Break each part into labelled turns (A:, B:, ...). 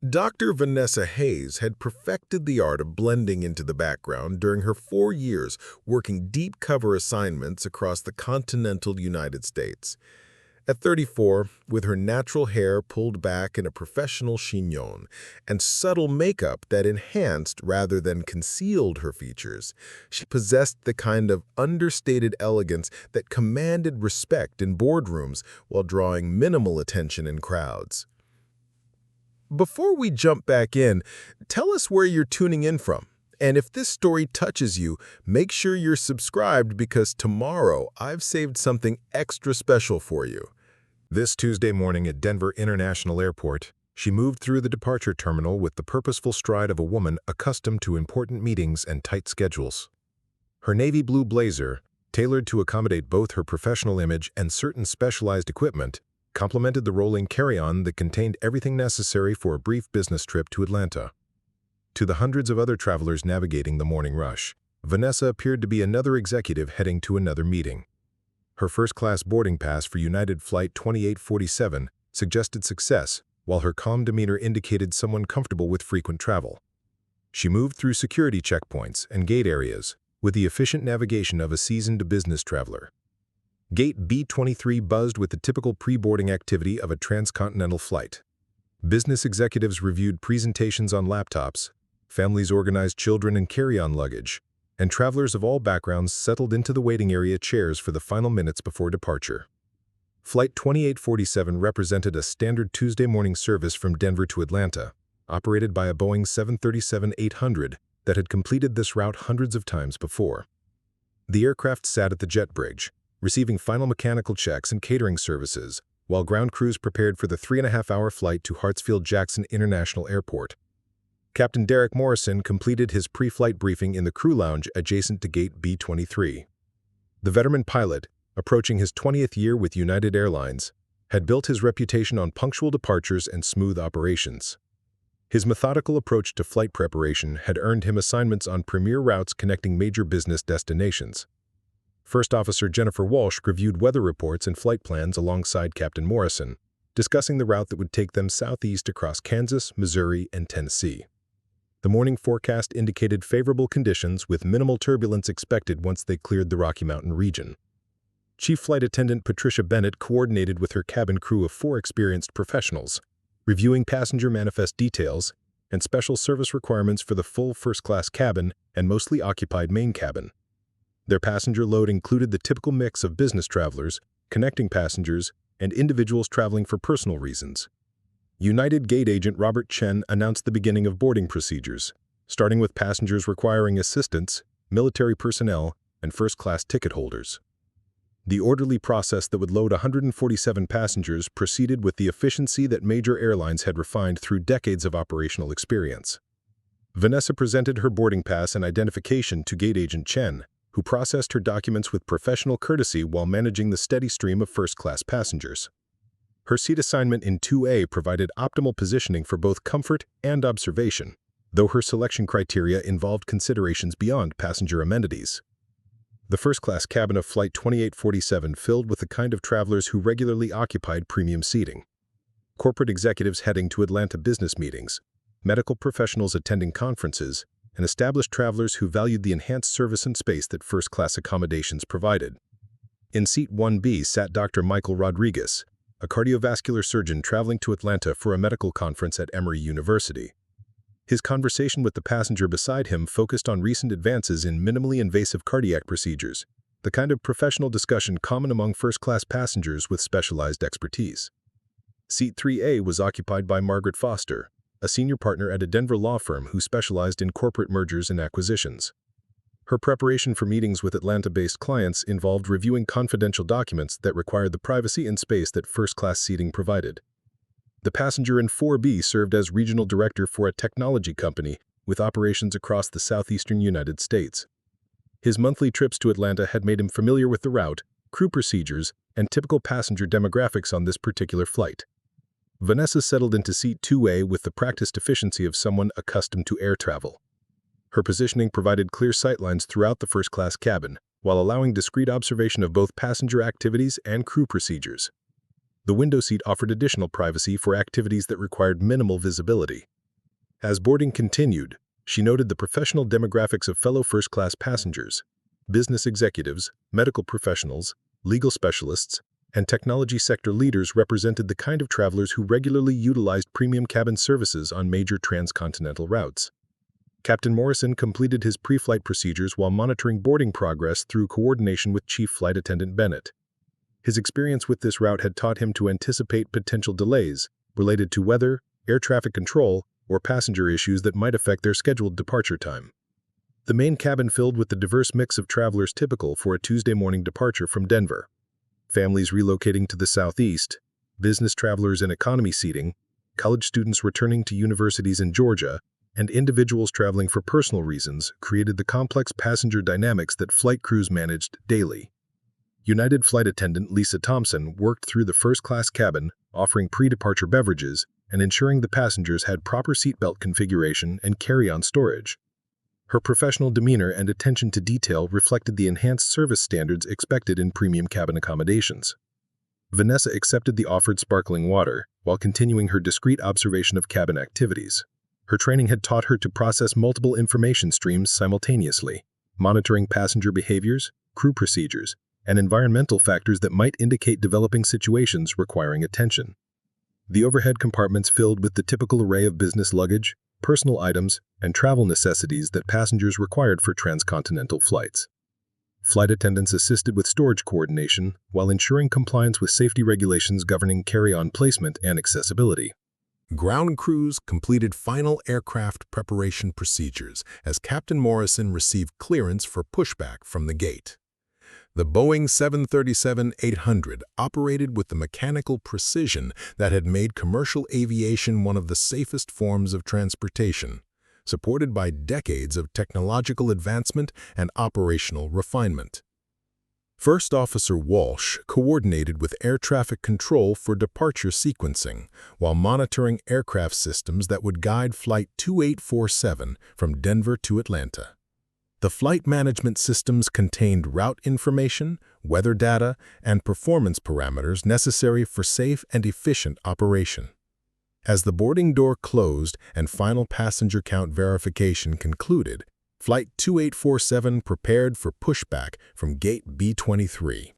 A: Dr. Vanessa Hayes had perfected the art of blending into the background during her 4 years working deep cover assignments across the continental United States. At 34, with her natural hair pulled back in a professional chignon and subtle makeup that enhanced rather than concealed her features, she possessed the kind of understated elegance that commanded respect in boardrooms while drawing minimal attention in crowds. Before we jump back in, tell us where you're tuning in from. And if this story touches you, make sure you're subscribed because tomorrow I've saved something extra special for you. This Tuesday morning at Denver International Airport, she moved through the departure terminal with the purposeful stride of a woman accustomed to important meetings and tight schedules. Her navy blue blazer, tailored to accommodate both her professional image and certain specialized equipment, complemented the rolling carry-on that contained everything necessary for a brief business trip to Atlanta. To the hundreds of other travelers navigating the morning rush, Vanessa appeared to be another executive heading to another meeting. Her first-class boarding pass for United Flight 2847 suggested success, while her calm demeanor indicated someone comfortable with frequent travel. She moved through security checkpoints and gate areas with the efficient navigation of a seasoned business traveler. Gate B-23 buzzed with the typical pre-boarding activity of a transcontinental flight. Business executives reviewed presentations on laptops, families organized children and carry-on luggage, and travelers of all backgrounds settled into the waiting area chairs for the final minutes before departure. Flight 2847 represented a standard Tuesday morning service from Denver to Atlanta, operated by a Boeing 737-800 that had completed this route hundreds of times before. The aircraft sat at the jet bridge, receiving final mechanical checks and catering services, while ground crews prepared for the 3.5-hour flight to Hartsfield-Jackson International Airport. Captain Derek Morrison completed his pre-flight briefing in the crew lounge adjacent to Gate B-23. The veteran pilot, approaching his 20th year with United Airlines, had built his reputation on punctual departures and smooth operations. His methodical approach to flight preparation had earned him assignments on premier routes connecting major business destinations. First Officer Jennifer Walsh reviewed weather reports and flight plans alongside Captain Morrison, discussing the route that would take them southeast across Kansas, Missouri, and Tennessee. The morning forecast indicated favorable conditions with minimal turbulence expected once they cleared the Rocky Mountain region. Chief Flight Attendant Patricia Bennett coordinated with her cabin crew of 4 experienced professionals, reviewing passenger manifest details and special service requirements for the full first-class cabin and mostly occupied main cabin. Their passenger load included the typical mix of business travelers, connecting passengers, and individuals traveling for personal reasons. United Gate Agent Robert Chen announced the beginning of boarding procedures, starting with passengers requiring assistance, military personnel, and first-class ticket holders. The orderly process that would load 147 passengers proceeded with the efficiency that major airlines had refined through decades of operational experience. Vanessa presented her boarding pass and identification to Gate Agent Chen, who processed her documents with professional courtesy while managing the steady stream of first-class passengers. Her seat assignment in 2A provided optimal positioning for both comfort and observation, though her selection criteria involved considerations beyond passenger amenities. The first-class cabin of Flight 2847 filled with the kind of travelers who regularly occupied premium seating. Corporate executives heading to Atlanta business meetings, medical professionals attending conferences, and established travelers who valued the enhanced service and space that first-class accommodations provided. In Seat 1B sat Dr. Michael Rodriguez, a cardiovascular surgeon traveling to Atlanta for a medical conference at Emory University. His conversation with the passenger beside him focused on recent advances in minimally invasive cardiac procedures, the kind of professional discussion common among first-class passengers with specialized expertise. Seat 3A was occupied by Margaret Foster, a senior partner at a Denver law firm who specialized in corporate mergers and acquisitions. Her preparation for meetings with Atlanta-based clients involved reviewing confidential documents that required the privacy and space that first-class seating provided. The passenger in 4B served as regional director for a technology company with operations across the southeastern United States. His monthly trips to Atlanta had made him familiar with the route, crew procedures, and typical passenger demographics on this particular flight. Vanessa settled into Seat 2A with the practiced efficiency of someone accustomed to air travel. Her positioning provided clear sightlines throughout the first-class cabin, while allowing discreet observation of both passenger activities and crew procedures.
B: The window seat offered additional privacy for activities that required minimal visibility. As boarding continued, she noted the professional demographics of fellow first-class passengers. Business executives, medical professionals, legal specialists, and technology sector leaders represented the kind of travelers who regularly utilized premium cabin services on major transcontinental routes. Captain Morrison completed his pre-flight procedures while monitoring boarding progress through coordination with Chief Flight Attendant Bennett. His experience with this route had taught him to anticipate potential delays related to weather, air traffic control, or passenger issues that might affect their scheduled departure time. The main cabin filled with the diverse mix of travelers typical for a Tuesday morning departure from Denver. Families relocating to the southeast, business travelers in economy seating, college students returning to universities in Georgia, and individuals traveling for personal reasons created the complex passenger dynamics that flight crews managed daily. United Flight Attendant Lisa Thompson worked through the first-class cabin, offering pre-departure beverages and ensuring the passengers had proper seatbelt configuration and carry-on storage. Her professional demeanor and attention to detail reflected the enhanced service standards expected in premium cabin accommodations. Vanessa accepted the offered sparkling water while continuing her discreet observation of cabin activities. Her training had taught her to process multiple information streams simultaneously, monitoring passenger behaviors, crew procedures, and environmental factors that might indicate developing situations requiring attention. The overhead compartments filled with the typical array of business luggage, personal items, and travel necessities that passengers required for transcontinental flights. Flight attendants assisted with storage coordination while ensuring compliance with safety regulations governing carry-on placement and accessibility.
A: Ground crews completed final aircraft preparation procedures as Captain Morrison received clearance for pushback from the gate. The Boeing 737-800 operated with the mechanical precision that had made commercial aviation one of the safest forms of transportation, supported by decades of technological advancement and operational refinement. First Officer Walsh coordinated with air traffic control for departure sequencing while monitoring aircraft systems that would guide Flight 2847 from Denver to Atlanta. The flight management systems contained route information, weather data, and performance parameters necessary for safe and efficient operation. As the boarding door closed and final passenger count verification concluded, Flight 2847 prepared for pushback from Gate B-23.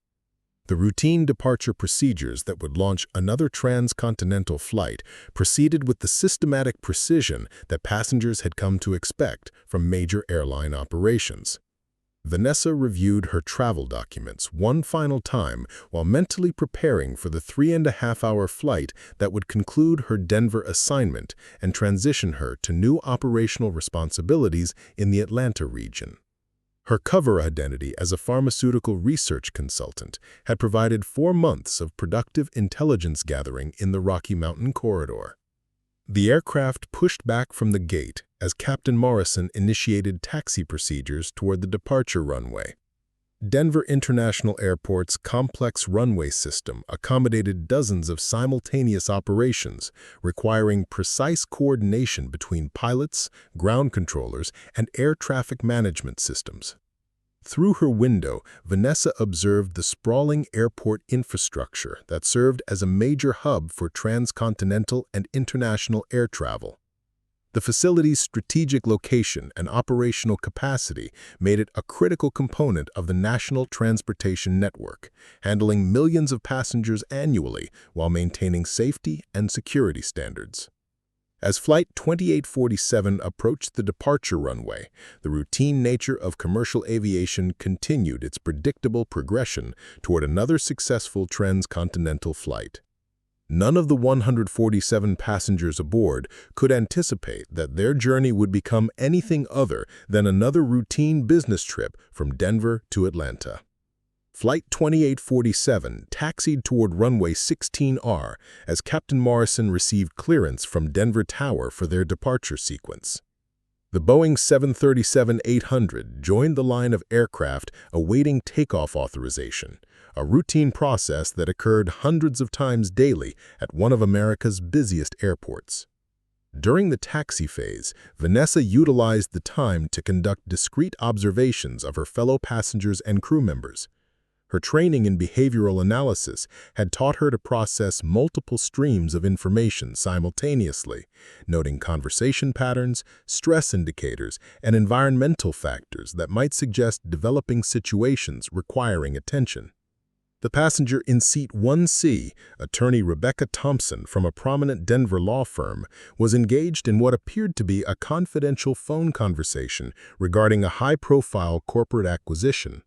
A: The routine departure procedures that would launch another transcontinental flight proceeded with the systematic precision that passengers had come to expect from major airline operations. Vanessa reviewed her travel documents one final time while mentally preparing for the 3.5-hour flight that would conclude her Denver assignment and transition her to new operational responsibilities in the Atlanta region. Her cover identity as a pharmaceutical research consultant had provided 4 months of productive intelligence gathering in the Rocky Mountain corridor. The aircraft pushed back from the gate as Captain Morrison initiated taxi procedures toward the departure runway. Denver International Airport's complex runway system accommodated dozens of simultaneous operations, requiring precise coordination between pilots, ground controllers, and air traffic management systems. Through her window, Vanessa observed the sprawling airport infrastructure that served as a major hub for transcontinental and international air travel. The facility's strategic location and operational capacity made it a critical component of the national transportation network, handling millions of passengers annually while maintaining safety and security standards. As Flight 2847 approached the departure runway, the routine nature of commercial aviation continued its predictable progression toward another successful transcontinental flight. None of the 147 passengers aboard could anticipate that their journey would become anything other than another routine business trip from Denver to Atlanta. Flight 2847 taxied toward runway 16R as Captain Morrison received clearance from Denver Tower for their departure sequence. The Boeing 737-800 joined the line of aircraft awaiting takeoff authorization, a routine process that occurred hundreds of times daily at one of America's busiest airports. During the taxi phase, Vanessa utilized the time to conduct discreet observations of her fellow passengers and crew members. Her training in behavioral analysis had taught her to process multiple streams of information simultaneously, noting conversation patterns, stress indicators, and environmental factors that might suggest developing situations requiring attention. The passenger in seat 1C, attorney Rebecca Thompson from a prominent Denver law firm, was engaged in what appeared to be a confidential phone conversation regarding a high-profile corporate acquisition.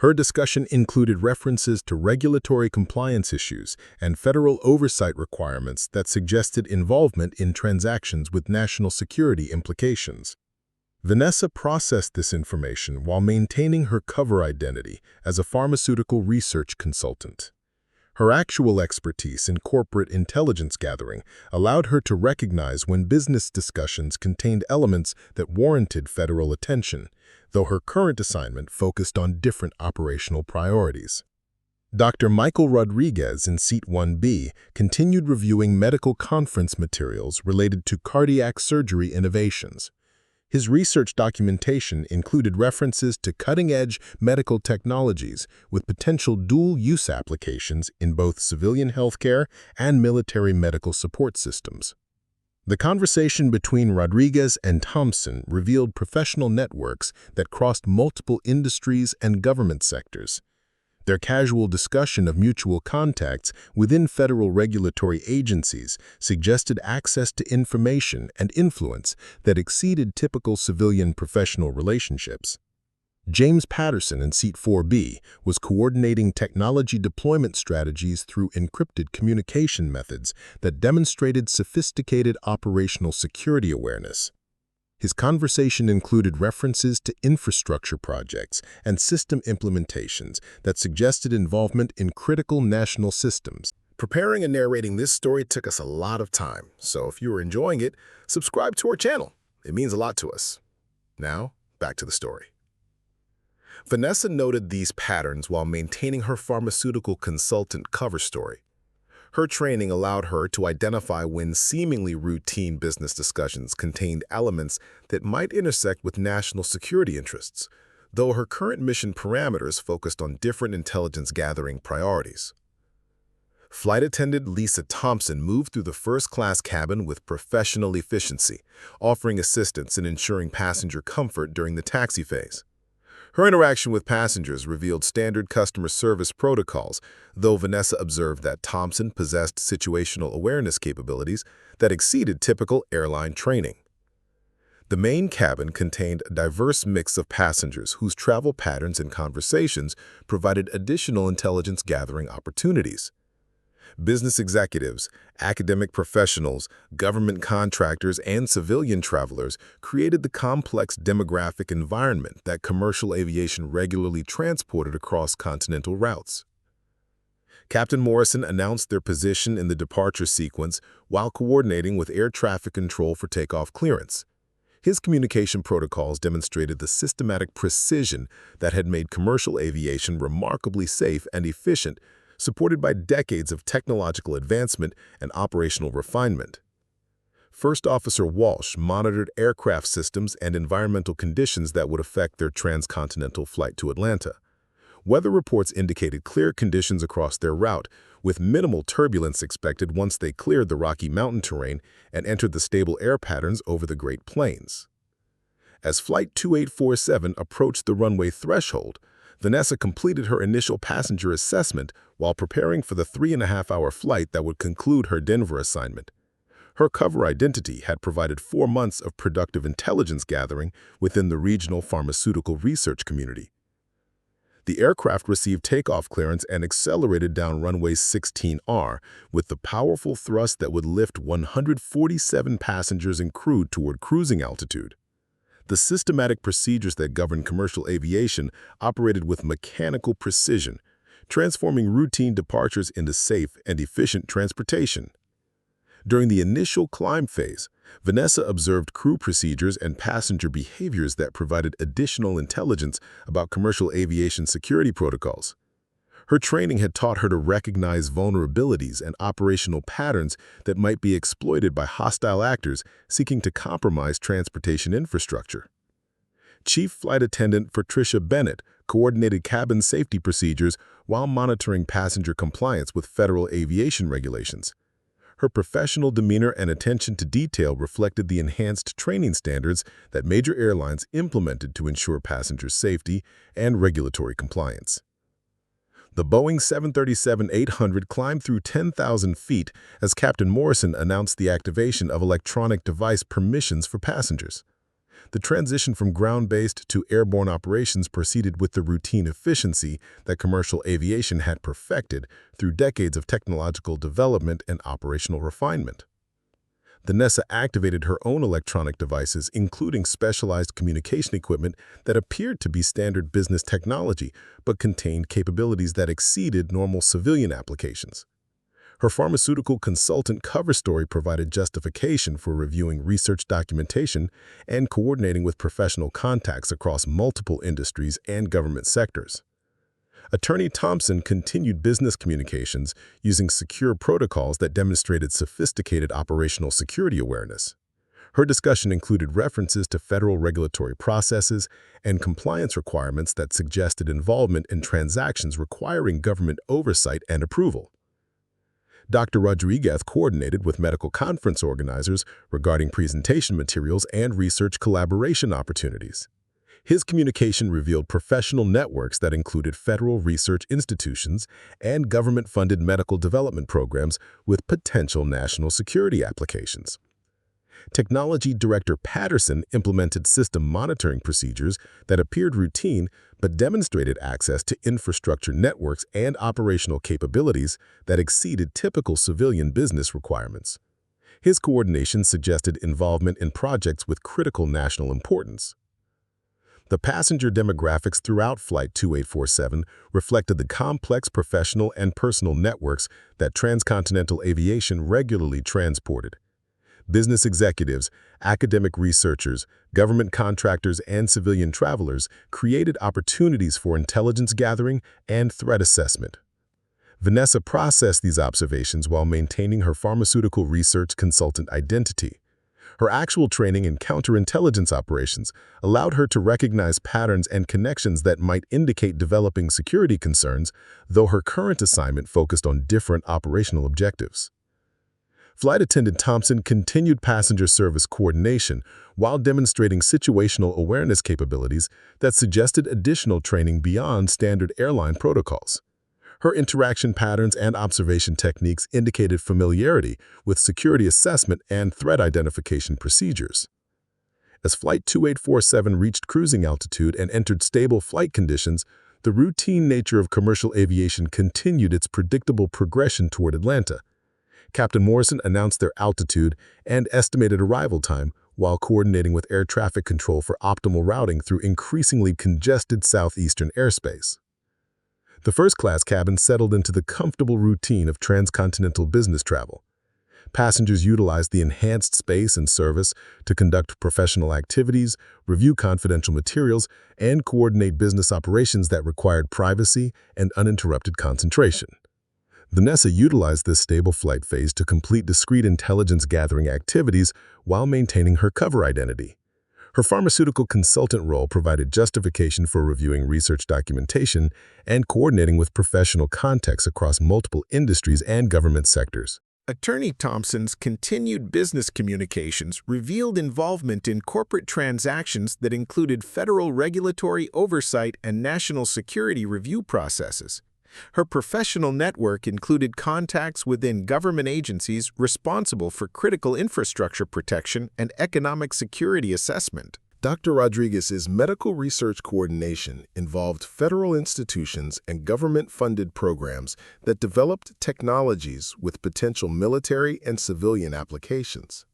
A: Her discussion included references to regulatory compliance issues and federal oversight requirements that suggested involvement in transactions with national security implications. Vanessa processed this information while maintaining her cover identity as a pharmaceutical research consultant. Her actual expertise in corporate intelligence gathering allowed her to recognize when business discussions contained elements that warranted federal attention, though her current assignment focused on different operational priorities. Dr. Michael Rodriguez in Seat 1B continued reviewing medical conference materials related to cardiac surgery innovations. His research documentation included references to cutting-edge medical technologies with potential dual-use applications in both civilian healthcare and military medical support systems. The conversation between Rodriguez and Thompson revealed professional networks that crossed multiple industries and government sectors. Their casual discussion of mutual contacts within federal regulatory agencies suggested access to information and influence that exceeded typical civilian-professional relationships. James Patterson in Seat 4B was coordinating technology deployment strategies through encrypted communication methods that demonstrated sophisticated operational security awareness. His conversation included references to infrastructure projects and system implementations that suggested involvement in critical national systems. Preparing and narrating this story took us a lot of time, so if you are enjoying it, subscribe to our channel. It means a lot to us. Now, back to the story. Vanessa noted these patterns while maintaining her pharmaceutical consultant cover story. Her training allowed her to identify when seemingly routine business discussions contained elements that might intersect with national security interests, though her current mission parameters focused on different intelligence gathering priorities. Flight attendant Lisa Thompson moved through the first-class cabin with professional efficiency, offering assistance in ensuring passenger comfort during the taxi phase. Her interaction with passengers revealed standard customer service protocols, though Vanessa observed that Thompson possessed situational awareness capabilities that exceeded typical airline training. The main cabin contained a diverse mix of passengers whose travel patterns and conversations provided additional intelligence gathering opportunities. Business executives, academic professionals, government contractors, and civilian travelers created the complex demographic environment that commercial aviation regularly transported across continental routes. Captain Morrison announced their position in the departure sequence while coordinating with air traffic control for takeoff clearance. His communication protocols demonstrated the systematic precision that had made commercial aviation remarkably safe and efficient, supported by decades of technological advancement and operational refinement. First Officer Walsh monitored aircraft systems and environmental conditions that would affect their transcontinental flight to Atlanta. Weather reports indicated clear conditions across their route, with minimal turbulence expected once they cleared the Rocky Mountain terrain and entered the stable air patterns over the Great Plains. As Flight 2847 approached the runway threshold, Vanessa completed her initial passenger assessment while preparing for the 3.5-hour flight that would conclude her Denver assignment. Her cover identity had provided 4 months of productive intelligence gathering within the regional pharmaceutical research community. The aircraft received takeoff clearance and accelerated down runway 16R with the powerful thrust that would lift 147 passengers and crew toward cruising altitude. The systematic procedures that govern commercial aviation operated with mechanical precision, transforming routine departures into safe and efficient transportation. During the initial climb phase, Vanessa observed crew procedures and passenger behaviors that provided additional intelligence about commercial aviation security protocols. Her training had taught her to recognize vulnerabilities and operational patterns that might be exploited by hostile actors seeking to compromise transportation infrastructure. Chief Flight Attendant Patricia Bennett, coordinated cabin safety procedures while monitoring passenger compliance with federal aviation regulations. Her professional demeanor and attention to detail reflected the enhanced training standards that major airlines implemented to ensure passenger safety and regulatory compliance. The Boeing 737-800 climbed through 10,000 feet as Captain Morrison announced the activation of electronic device permissions for passengers. The transition from ground-based to airborne operations proceeded with the routine efficiency that commercial aviation had perfected through decades of technological development and operational refinement. Vanessa activated her own electronic devices, including specialized communication equipment that appeared to be standard business technology but contained capabilities that exceeded normal civilian applications. Her pharmaceutical consultant cover story provided justification for reviewing research documentation and coordinating with professional contacts across multiple industries and government sectors. Attorney Thompson continued business communications using secure protocols that demonstrated sophisticated operational security awareness. Her discussion included references to federal regulatory processes and compliance requirements that suggested involvement in transactions requiring government oversight and approval. Dr. Rodriguez coordinated with medical conference organizers regarding presentation materials and research collaboration opportunities. His communication revealed professional networks that included federal research institutions and government-funded medical development programs with potential national security applications. Technology Director Patterson implemented system monitoring procedures that appeared routine but demonstrated access to infrastructure networks and operational capabilities that exceeded typical civilian business requirements. His coordination suggested involvement in projects with critical national importance. The passenger demographics throughout Flight 2847 reflected the complex professional and personal networks that transcontinental aviation regularly transported. Business executives, academic researchers, government contractors, and civilian travelers created opportunities for intelligence gathering and threat assessment. Vanessa processed these observations while maintaining her pharmaceutical research consultant identity. Her actual training in counterintelligence operations allowed her to recognize patterns and connections that might indicate developing security concerns, though her current assignment focused on different operational objectives. Flight Attendant Thompson continued passenger service coordination while demonstrating situational awareness capabilities that suggested additional training beyond standard airline protocols. Her interaction patterns and observation techniques indicated familiarity with security assessment and threat identification procedures. As Flight 2847 reached cruising altitude and entered stable flight conditions, the routine nature of commercial aviation continued its predictable progression toward Atlanta. Captain Morrison announced their altitude and estimated arrival time while coordinating with air traffic control for optimal routing through increasingly congested southeastern airspace. The first-class cabin settled into the comfortable routine of transcontinental business travel. Passengers utilized the enhanced space and service to conduct professional activities, review confidential materials, and coordinate business operations that required privacy and uninterrupted concentration. Vanessa utilized this stable flight phase to complete discrete intelligence-gathering activities while maintaining her cover identity. Her pharmaceutical consultant role provided justification for reviewing research documentation and coordinating with professional contacts across multiple industries and government sectors.
C: Attorney Thompson's continued business communications revealed involvement in corporate transactions that included federal regulatory oversight and national security review processes. Her professional network included contacts within government agencies responsible for critical infrastructure protection and economic security assessment.
A: Dr. Rodriguez's medical research coordination involved federal institutions and government-funded programs that developed technologies with potential military and civilian applications.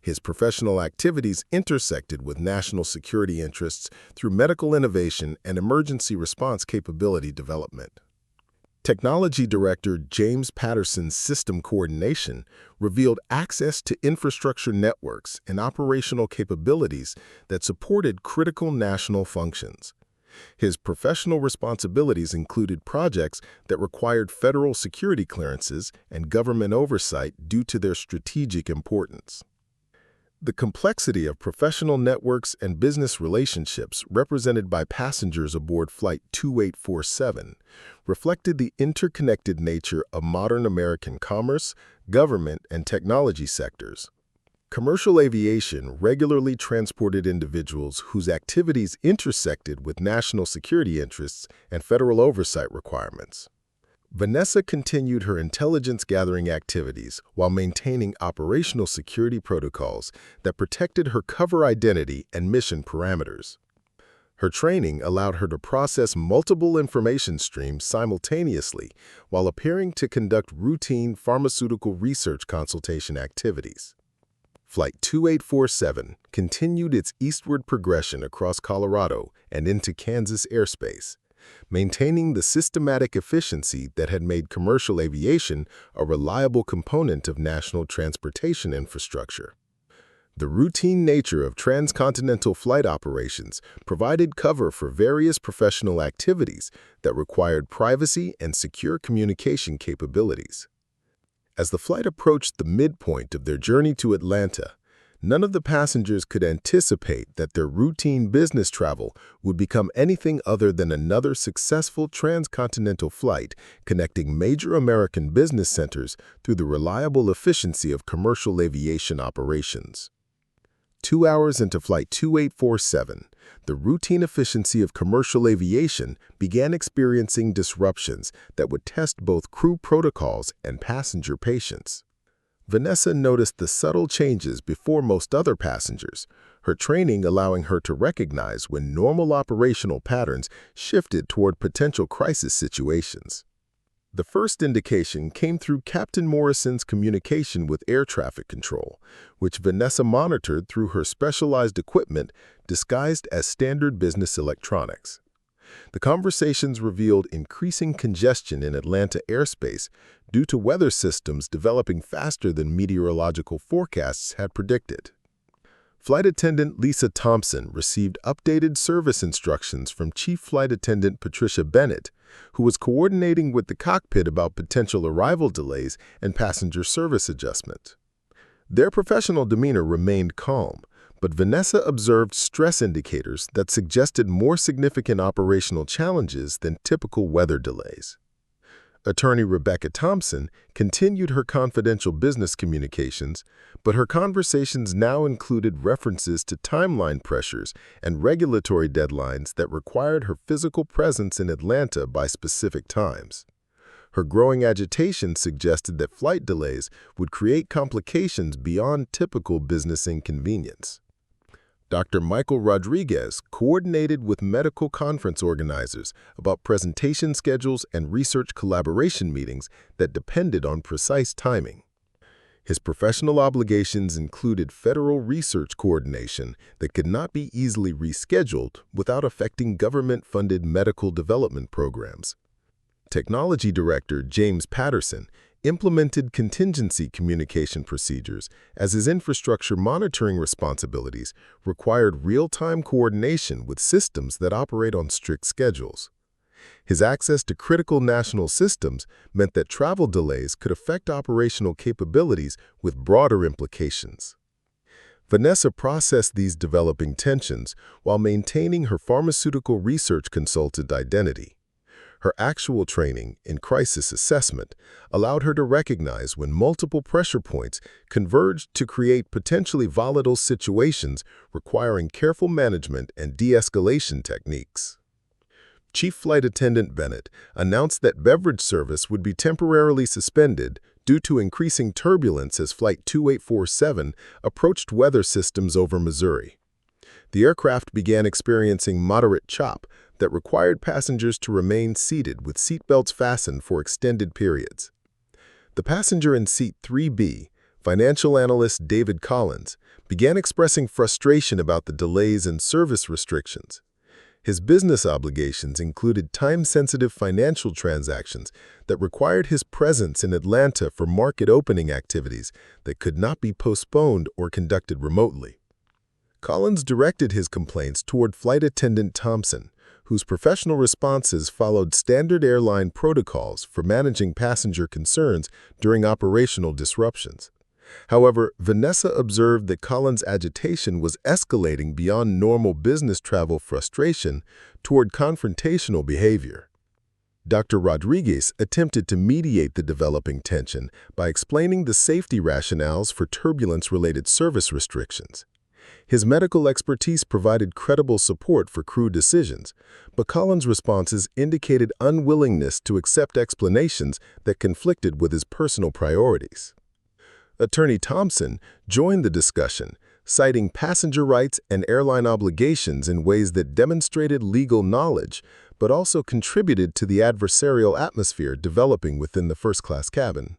A: His professional activities intersected with national security interests through medical innovation and emergency response capability development. Technology Director James Patterson's system coordination revealed access to infrastructure networks and operational capabilities that supported critical national functions. His professional responsibilities included projects that required federal security clearances and government oversight due to their strategic importance. The complexity of professional networks and business relationships represented by passengers aboard Flight 2847 reflected the interconnected nature of modern American commerce, government, and technology sectors. Commercial aviation regularly transported individuals whose activities intersected with national security interests and federal oversight requirements. Vanessa continued her intelligence-gathering activities while maintaining operational security protocols that protected her cover identity and mission parameters. Her training allowed her to process multiple information streams simultaneously while appearing to conduct routine pharmaceutical research consultation activities. Flight 2847 continued its eastward progression across Colorado and into Kansas airspace, maintaining the systematic efficiency that had made commercial aviation a reliable component of national transportation infrastructure. The routine nature of transcontinental flight operations provided cover for various professional activities that required privacy and secure communication capabilities. As the flight approached the midpoint of their journey to Atlanta, none of the passengers could anticipate that their routine business travel would become anything other than another successful transcontinental flight connecting major American business centers through the reliable efficiency of commercial aviation operations. 2 hours into Flight 2847, the routine efficiency of commercial aviation began experiencing disruptions that would test both crew protocols and passenger patience. Vanessa noticed the subtle changes before most other passengers, her training allowing her to recognize when normal operational patterns shifted toward potential crisis situations. The first indication came through Captain Morrison's communication with air traffic control, which Vanessa monitored through her specialized equipment disguised as standard business electronics. The conversations revealed increasing congestion in Atlanta airspace due to weather systems developing faster than meteorological forecasts had predicted. Flight Attendant Lisa Thompson received updated service instructions from Chief Flight Attendant Patricia Bennett, who was coordinating with the cockpit about potential arrival delays and passenger service adjustment. Their professional demeanor remained calm, but Vanessa observed stress indicators that suggested more significant operational challenges than typical weather delays. Attorney Rebecca Thompson continued her confidential business communications, but her conversations now included references to timeline pressures and regulatory deadlines that required her physical presence in Atlanta by specific times. Her growing agitation suggested that flight delays would create complications beyond typical business inconvenience. Dr. Michael Rodriguez coordinated with medical conference organizers about presentation schedules and research collaboration meetings that depended on precise timing. His professional obligations included federal research coordination that could not be easily rescheduled without affecting government-funded medical development programs. Technology Director James Patterson implemented contingency communication procedures as his infrastructure monitoring responsibilities required real-time coordination with systems that operate on strict schedules. His access to critical national systems meant that travel delays could affect operational capabilities with broader implications. Vanessa processed these developing tensions while maintaining her pharmaceutical research consultant identity. Her actual training in crisis assessment allowed her to recognize when multiple pressure points converged to create potentially volatile situations requiring careful management and de-escalation techniques. Chief Flight Attendant Bennett announced that beverage service would be temporarily suspended due to increasing turbulence as Flight 2847 approached weather systems over Missouri. The aircraft began experiencing moderate chop that required passengers to remain seated with seatbelts fastened for extended periods. The passenger in seat 3B, financial analyst David Collins, began expressing frustration about the delays and service restrictions. His business obligations included time-sensitive financial transactions that required his presence in Atlanta for market opening activities that could not be postponed or conducted remotely. Collins directed his complaints toward Flight Attendant Thompson, whose professional responses followed standard airline protocols for managing passenger concerns during operational disruptions. However, Vanessa observed that Collins' agitation was escalating beyond normal business travel frustration toward confrontational behavior. Dr. Rodriguez attempted to mediate the developing tension by explaining the safety rationales for turbulence-related service restrictions. His medical expertise provided credible support for crew decisions, but Collins' responses indicated unwillingness to accept explanations that conflicted with his personal priorities. Attorney Thompson joined the discussion, citing passenger rights and airline obligations in ways that demonstrated legal knowledge, but also contributed to the adversarial atmosphere developing within the first-class cabin.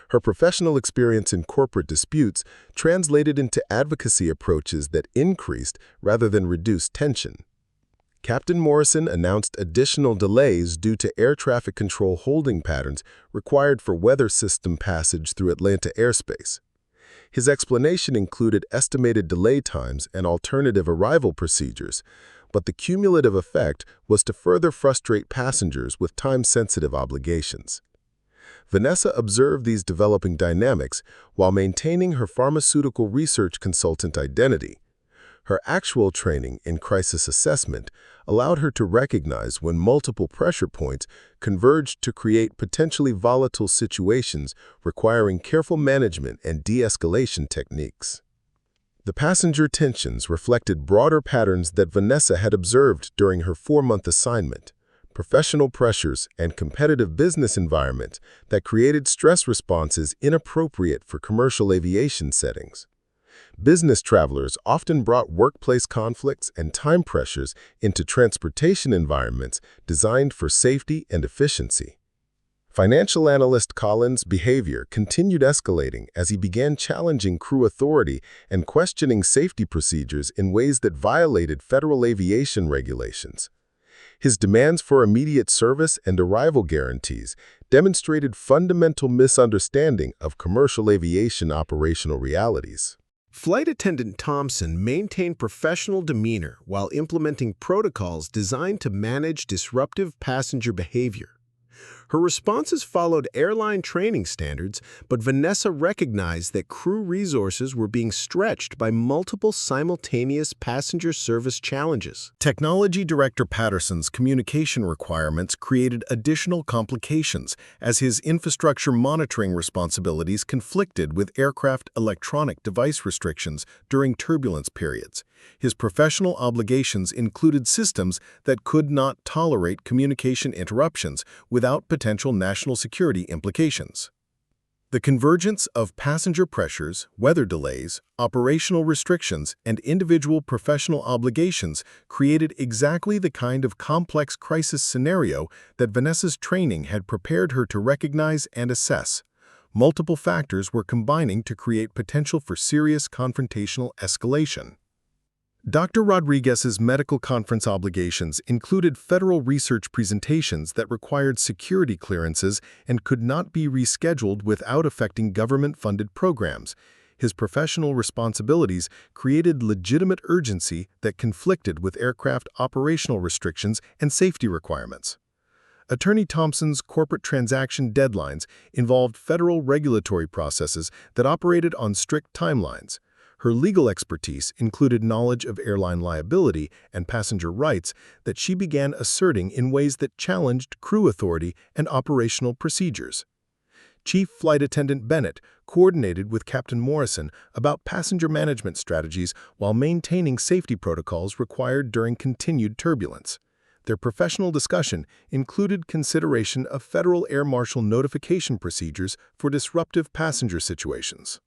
A: Her professional experience in corporate disputes translated into advocacy approaches that increased rather than reduced tension. Captain Morrison announced additional delays due to air traffic control holding patterns required for weather system passage through Atlanta airspace. His explanation included estimated delay times and alternative arrival procedures, but the cumulative effect was to further frustrate passengers with time-sensitive obligations. Vanessa observed these developing dynamics while maintaining her pharmaceutical research consultant identity. Her actual training in crisis assessment allowed her to recognize when multiple pressure points converged to create potentially volatile situations requiring careful management and de-escalation techniques. The passenger tensions reflected broader patterns that Vanessa had observed during her 4-month assignment: professional pressures and competitive business environments that created stress responses inappropriate for commercial aviation settings. Business travelers often brought workplace conflicts and time pressures into transportation environments designed for safety and efficiency. Financial analyst Collins' behavior continued escalating as he began challenging crew authority and questioning safety procedures in ways that violated federal aviation regulations. His demands for immediate service and arrival guarantees demonstrated fundamental misunderstanding of commercial aviation operational realities.
C: Flight Attendant Thompson maintained professional demeanor while implementing protocols designed to manage disruptive passenger behavior. Her responses followed airline training standards, but Vanessa recognized that crew resources were being stretched by multiple simultaneous passenger service challenges. Technology Director Patterson's communication requirements created additional complications as his infrastructure monitoring responsibilities conflicted with aircraft electronic device restrictions during turbulence periods. His professional obligations included systems that could not tolerate communication interruptions without potential national security implications. The convergence of passenger pressures, weather delays, operational restrictions, and individual professional obligations created exactly the kind of complex crisis scenario that Vanessa's training had prepared her to recognize and assess. Multiple factors were combining to create potential for serious confrontational escalation. Dr. Rodriguez's medical conference obligations included federal research presentations that required security clearances and could not be rescheduled without affecting government-funded programs. His professional responsibilities created legitimate urgency that conflicted with aircraft operational restrictions and safety requirements. Attorney Thompson's corporate transaction deadlines involved federal regulatory processes that operated on strict timelines. Her legal expertise included knowledge of airline liability and passenger rights that she began asserting in ways that challenged crew authority and operational procedures. Chief Flight Attendant Bennett coordinated with Captain Morrison about passenger management strategies while maintaining safety protocols required during continued turbulence. Their professional discussion included consideration of federal air marshal notification procedures for disruptive passenger situations.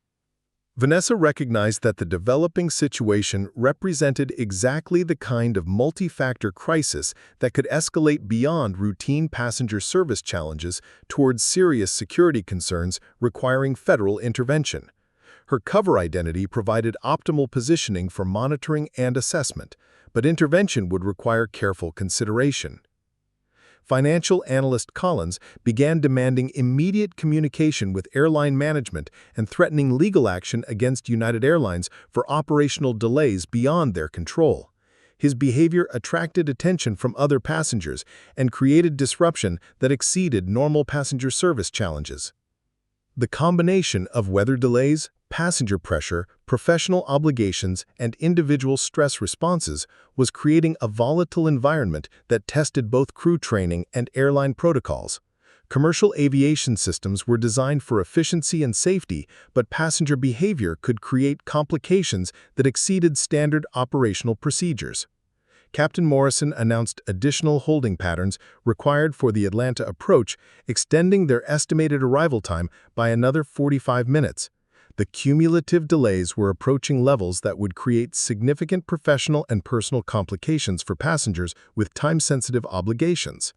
C: Vanessa recognized that the developing situation represented exactly the kind of multi-factor crisis that could escalate beyond routine passenger service challenges towards serious security concerns requiring federal intervention. Her cover identity provided optimal positioning for monitoring and assessment, but intervention would require careful consideration. Financial analyst Collins began demanding immediate communication with airline management and threatening legal action against United Airlines for operational delays beyond their control. His behavior attracted attention from other passengers and created disruption that exceeded normal passenger service challenges.
B: The combination of weather delays, passenger pressure, professional obligations, and individual stress responses was creating a volatile environment that tested both crew training and airline protocols. Commercial aviation systems were designed for efficiency and safety, but passenger behavior could create complications that exceeded standard operational procedures. Captain Morrison announced additional holding patterns required for the Atlanta approach, extending their estimated arrival time by another 45 minutes. The cumulative delays were approaching levels that would create significant professional and personal complications for passengers with time-sensitive obligations.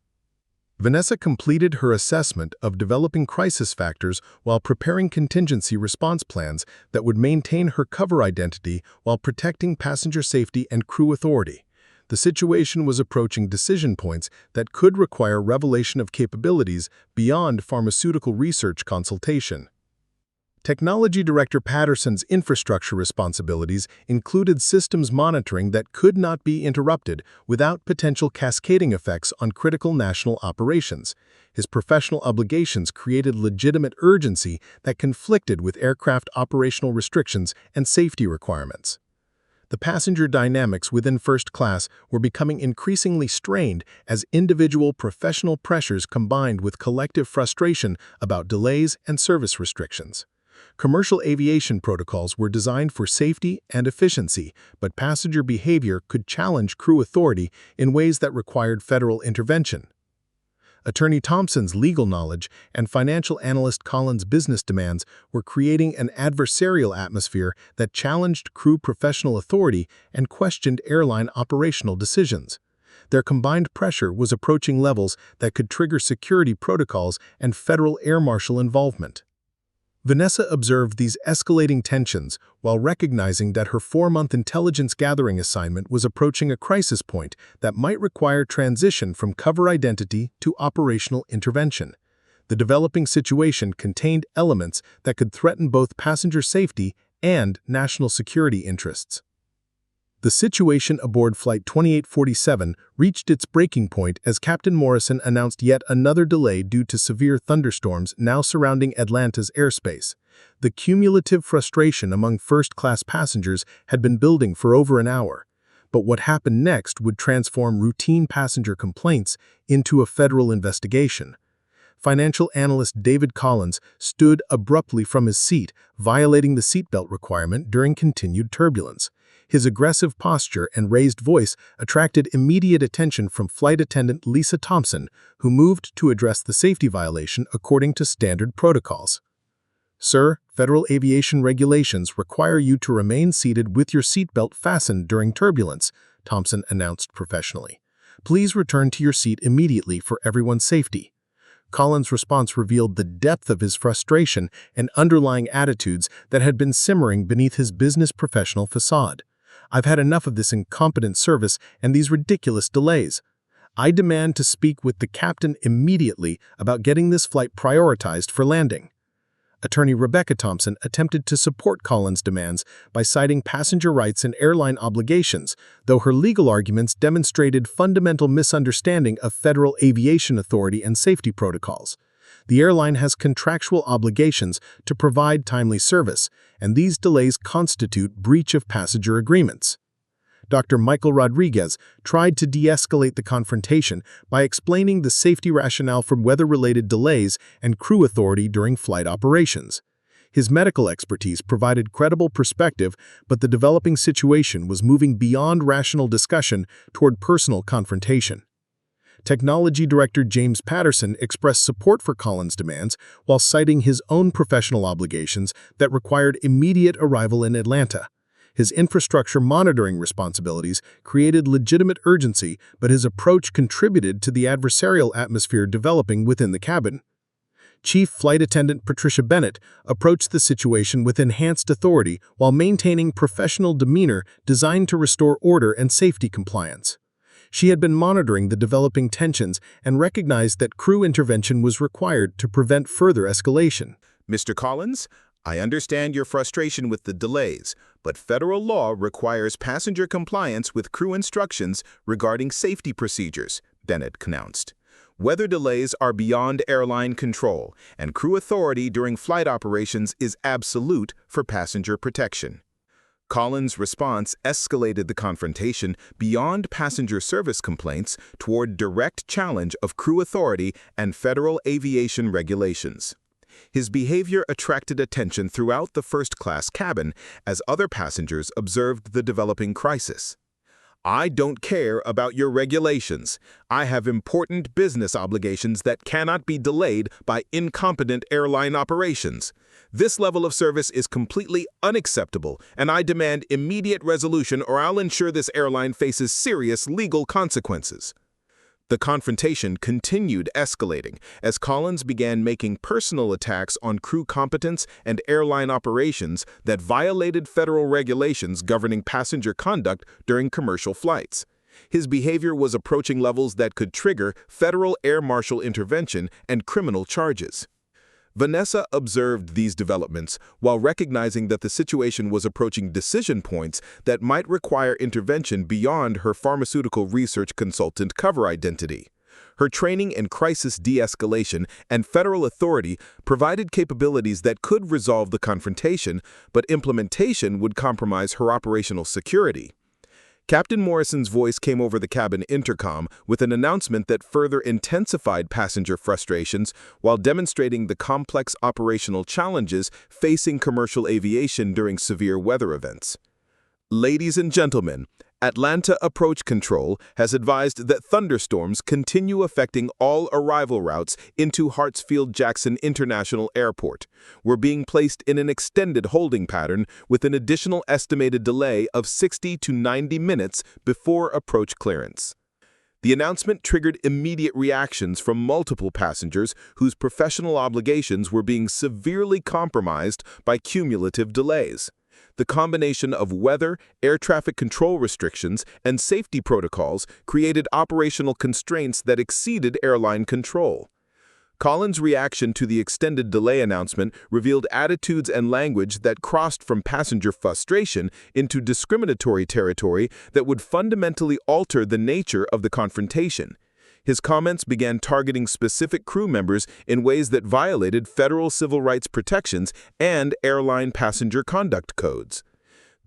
B: Vanessa completed her assessment of developing crisis factors while preparing contingency response plans that would maintain her cover identity while protecting passenger safety and crew authority. The situation was approaching decision points that could require revelation of capabilities beyond pharmaceutical research consultation. Technology Director Patterson's infrastructure responsibilities included systems monitoring that could not be interrupted without potential cascading effects on critical national operations. His professional obligations created legitimate urgency that conflicted with aircraft operational restrictions and safety requirements. The passenger dynamics within first class were becoming increasingly strained as individual professional pressures combined with collective frustration about delays and service restrictions. Commercial aviation protocols were designed for safety and efficiency, but passenger behavior could challenge crew authority in ways that required federal intervention. Attorney Thompson's legal knowledge and financial analyst Collins' business demands were creating an adversarial atmosphere that challenged crew professional authority and questioned airline operational decisions. Their combined pressure was approaching levels that could trigger security protocols and federal air marshal involvement. Vanessa observed these escalating tensions while recognizing that her 4-month intelligence gathering assignment was approaching a crisis point that might require transition from cover identity to operational intervention. The developing situation contained elements that could threaten both passenger safety and national security interests. The situation aboard Flight 2847 reached its breaking point as Captain Morrison announced yet another delay due to severe thunderstorms now surrounding Atlanta's airspace. The cumulative frustration among first-class passengers had been building for over an hour. But what happened next would transform routine passenger complaints into a federal investigation. Financial analyst David Collins stood abruptly from his seat, violating the seatbelt requirement during continued turbulence. His aggressive posture and raised voice attracted immediate attention from flight attendant Lisa Thompson, who moved to address the safety violation according to standard protocols. "Sir, federal aviation regulations require you to remain seated with your seatbelt fastened during turbulence," Thompson announced professionally. "Please return to your seat immediately for everyone's safety." Collins' response revealed the depth of his frustration and underlying attitudes that had been simmering beneath his business professional facade. "I've had enough of this incompetent service and these ridiculous delays. I demand to speak with the captain immediately about getting this flight prioritized for landing." Attorney Rebecca Thompson attempted to support Collins' demands by citing passenger rights and airline obligations, though her legal arguments demonstrated fundamental misunderstanding of Federal Aviation Authority and safety protocols. The airline has contractual obligations to provide timely service, and these delays constitute breach of passenger agreements. Dr. Michael Rodriguez tried to de-escalate the confrontation by explaining the safety rationale for weather-related delays and crew authority during flight operations. His medical expertise provided credible perspective, but the developing situation was moving beyond rational discussion toward personal confrontation. Technology Director James Patterson expressed support for Collins' demands while citing his own professional obligations that required immediate arrival in Atlanta. His infrastructure monitoring responsibilities created legitimate urgency, but his approach contributed to the adversarial atmosphere developing within the cabin. Chief Flight Attendant Patricia Bennett approached the situation with enhanced authority while maintaining professional demeanor designed to restore order and safety compliance. She had been monitoring the developing tensions and recognized that crew intervention was required to prevent further escalation.
C: "Mr. Collins, I understand your frustration with the delays, but federal law requires passenger compliance with crew instructions regarding safety procedures," Bennett announced. Weather delays are beyond airline control, and crew authority during flight operations is absolute for passenger protection. Collins' response escalated the confrontation beyond passenger service complaints toward direct challenge of crew authority and federal aviation regulations. His behavior attracted attention throughout the first-class cabin as other passengers observed the developing crisis. "I don't care about your regulations. I have important business obligations that cannot be delayed by incompetent airline operations. This level of service is completely unacceptable, and I demand immediate resolution or I'll ensure this airline faces serious legal consequences." The confrontation continued escalating as Collins began making personal attacks on crew competence and airline operations that violated federal regulations governing passenger conduct during commercial flights. His behavior was approaching levels that could trigger federal air marshal intervention and criminal charges. Vanessa observed these developments while recognizing that the situation was approaching decision points that might require intervention beyond her pharmaceutical research consultant cover identity. Her training in crisis de-escalation and federal authority provided capabilities that could resolve the confrontation, but implementation would compromise her operational security. Captain Morrison's voice came over the cabin intercom with an announcement that further intensified passenger frustrations while demonstrating the complex operational challenges facing commercial aviation during severe weather events. "Ladies and gentlemen, Atlanta Approach Control has advised that thunderstorms continue affecting all arrival routes into Hartsfield-Jackson International Airport. We're being placed in an extended holding pattern with an additional estimated delay of 60 to 90 minutes before approach clearance." The announcement triggered immediate reactions from multiple passengers whose professional obligations were being severely compromised by cumulative delays. The combination of weather, air traffic control restrictions, and safety protocols created operational constraints that exceeded airline control. Collins' reaction to the extended delay announcement revealed attitudes and language that crossed from passenger frustration into discriminatory territory that would fundamentally alter the nature of the confrontation. His comments began targeting specific crew members in ways that violated federal civil rights protections and airline passenger conduct codes.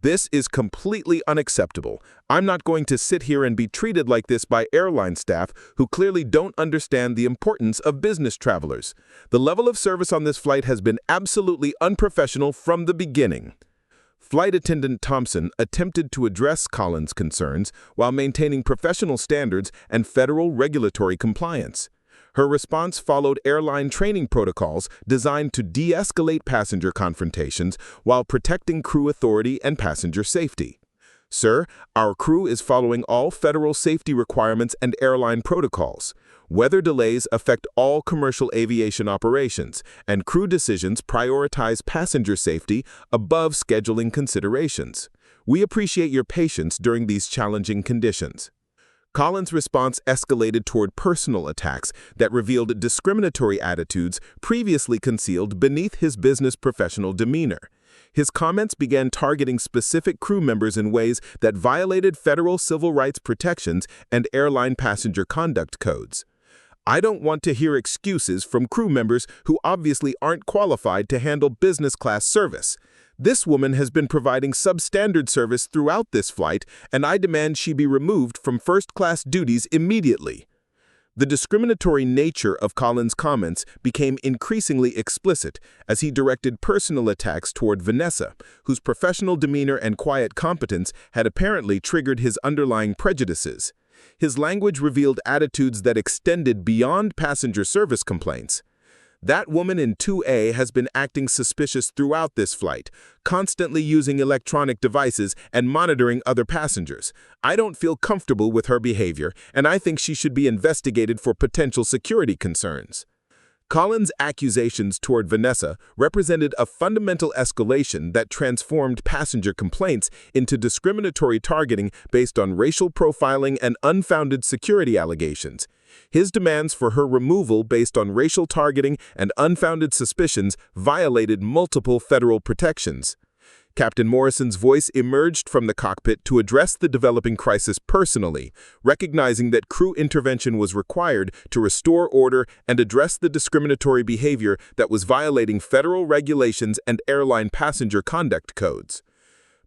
C: "This is completely unacceptable. I'm not going to sit here and be treated like this by airline staff who clearly don't understand the importance of business travelers. The level of service on this flight has been absolutely unprofessional from the beginning." Flight Attendant Thompson attempted to address Collins' concerns while maintaining professional standards and federal regulatory compliance. Her response followed airline training protocols designed to de-escalate passenger confrontations while protecting crew authority and passenger safety. "Sir, our crew is following all federal safety requirements and airline protocols. Weather delays affect all commercial aviation operations, and crew decisions prioritize passenger safety above scheduling considerations. We appreciate your patience during these challenging conditions." Collins' response escalated toward personal attacks that revealed discriminatory attitudes previously concealed beneath his business professional demeanor. His comments began targeting specific crew members in ways that violated federal civil rights protections and airline passenger conduct codes. "I don't want to hear excuses from crew members who obviously aren't qualified to handle business class service. This woman has been providing substandard service throughout this flight, and I demand she be removed from first-class duties immediately." The discriminatory nature of Collins' comments became increasingly explicit as he directed personal attacks toward Vanessa, whose professional demeanor and quiet competence had apparently triggered his underlying prejudices. His language revealed attitudes that extended beyond passenger service complaints. "That woman in 2A has been acting suspicious throughout this flight, constantly using electronic devices and monitoring other passengers. I don't feel comfortable with her behavior, and I think she should be investigated for potential security concerns." Collins' accusations toward Vanessa represented a fundamental escalation that transformed passenger complaints into discriminatory targeting based on racial profiling and unfounded security allegations. His demands for her removal based on racial targeting and unfounded suspicions violated multiple federal protections. Captain Morrison's voice emerged from the cockpit to address the developing crisis personally, recognizing that crew intervention was required to restore order and address the discriminatory behavior that was violating federal regulations and airline passenger conduct codes.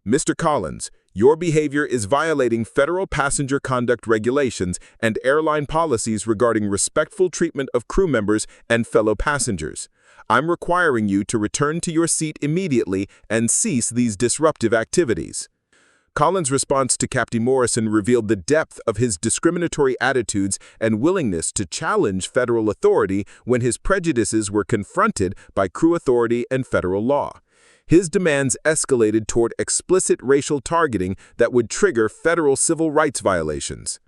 C: Mr. Collins, your behavior is violating federal passenger conduct regulations and airline policies regarding respectful treatment of crew members and fellow passengers. I'm requiring you to return to your seat immediately and cease these disruptive activities. Collins' response to Captain Morrison revealed the depth of his discriminatory attitudes and willingness to challenge federal authority when his prejudices were confronted by crew authority and federal law. His demands escalated toward explicit racial targeting that would trigger federal civil rights violations.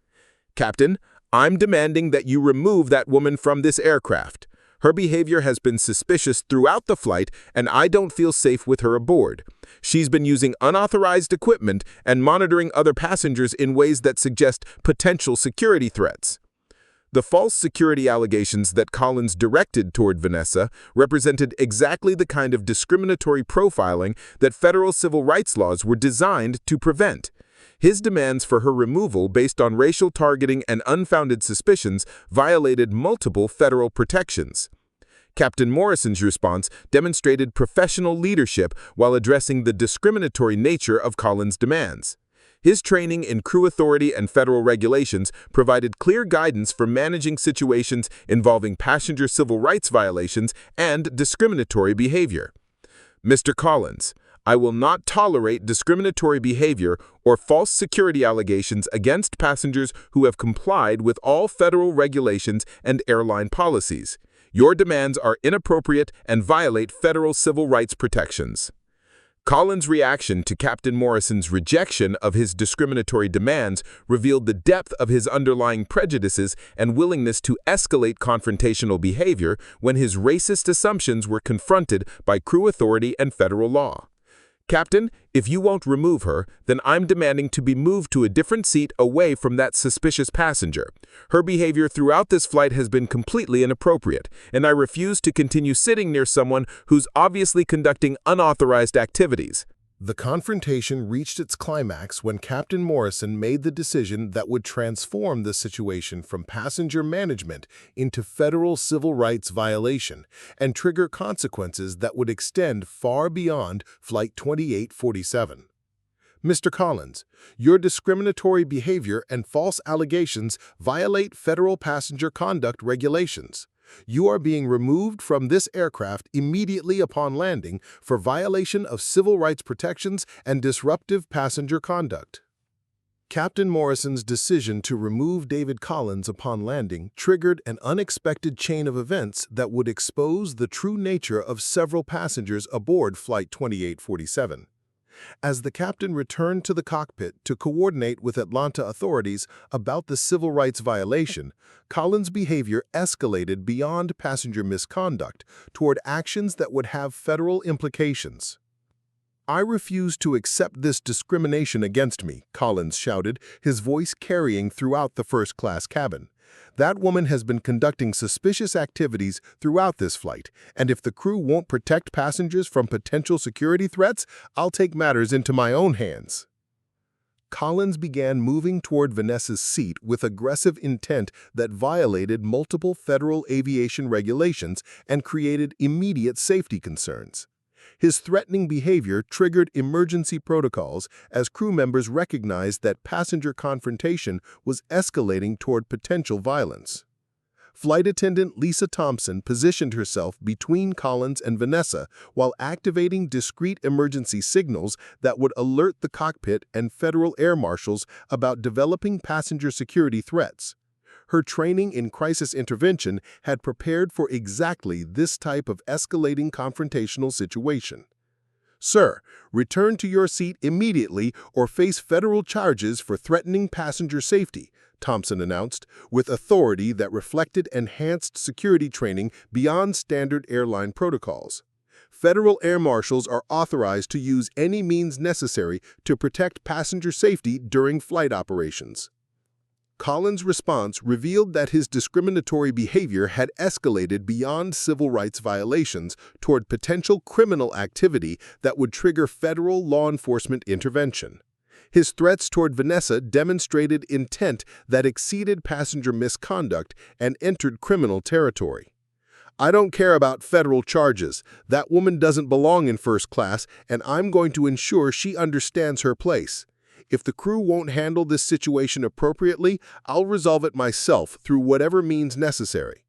C: Captain, I'm demanding that you remove that woman from this aircraft. Her behavior has been suspicious throughout the flight, and I don't feel safe with her aboard. She's been using unauthorized equipment and monitoring other passengers in ways that suggest potential security threats. The false security allegations that Collins directed toward Vanessa represented exactly the kind of discriminatory profiling that federal civil rights laws were designed to prevent. His demands for her removal based on racial targeting and unfounded suspicions violated multiple federal protections. Captain Morrison's response demonstrated professional leadership while addressing the discriminatory nature of Collins' demands. His training in crew authority and federal regulations provided clear guidance for managing situations involving passenger civil rights violations and discriminatory behavior. Mr. Collins, I will not tolerate discriminatory behavior or false security allegations against passengers who have complied with all federal regulations and airline policies. Your demands are inappropriate and violate federal civil rights protections. Collins' reaction to Captain Morrison's rejection of his discriminatory demands revealed the depth of his underlying prejudices and willingness to escalate confrontational behavior when his racist assumptions were confronted by crew authority and federal law. Captain, if you won't remove her, then I'm demanding to be moved to a different seat away from that suspicious passenger. Her behavior throughout this flight has been completely inappropriate, and I refuse to continue sitting near someone who's obviously conducting unauthorized activities.
A: The confrontation reached its climax when Captain Morrison made the decision that would transform the situation from passenger management into federal civil rights violation and trigger consequences that would extend far beyond Flight 2847. Mr. Collins, your discriminatory behavior and false allegations violate federal passenger conduct regulations. You are being removed from this aircraft immediately upon landing for violation of civil rights protections and disruptive passenger conduct. Captain Morrison's decision to remove David Collins upon landing triggered an unexpected chain of events that would expose the true nature of several passengers aboard Flight 2847. As the captain returned to the cockpit to coordinate with Atlanta authorities about the civil rights violation, Collins' behavior escalated beyond passenger misconduct toward actions that would have federal implications. I refuse to accept this discrimination against me, Collins shouted, his voice carrying throughout the first-class cabin. That woman has been conducting suspicious activities throughout this flight, and if the crew won't protect passengers from potential security threats, I'll take matters into my own hands. Collins began moving toward Vanessa's seat with aggressive intent that violated multiple federal aviation regulations and created immediate safety concerns. His threatening behavior triggered emergency protocols as crew members recognized that passenger confrontation was escalating toward potential violence. Flight attendant Lisa Thompson positioned herself between Collins and Vanessa while activating discreet emergency signals that would alert the cockpit and federal air marshals about developing passenger security threats. Her training in crisis intervention had prepared for exactly this type of escalating confrontational situation. Sir, return to your seat immediately or face federal charges for threatening passenger safety, Thompson announced, with authority that reflected enhanced security training beyond standard airline protocols. Federal air marshals are authorized to use any means necessary to protect passenger safety during flight operations.
B: Collins' response revealed that his discriminatory behavior had escalated beyond civil rights violations toward potential criminal activity that would trigger federal law enforcement intervention. His threats toward Vanessa demonstrated intent that exceeded passenger misconduct and entered criminal territory. "I don't care about federal charges. That woman doesn't belong in first class, and I'm going to ensure she understands her place. If the crew won't handle this situation appropriately, I'll resolve it myself through whatever means necessary."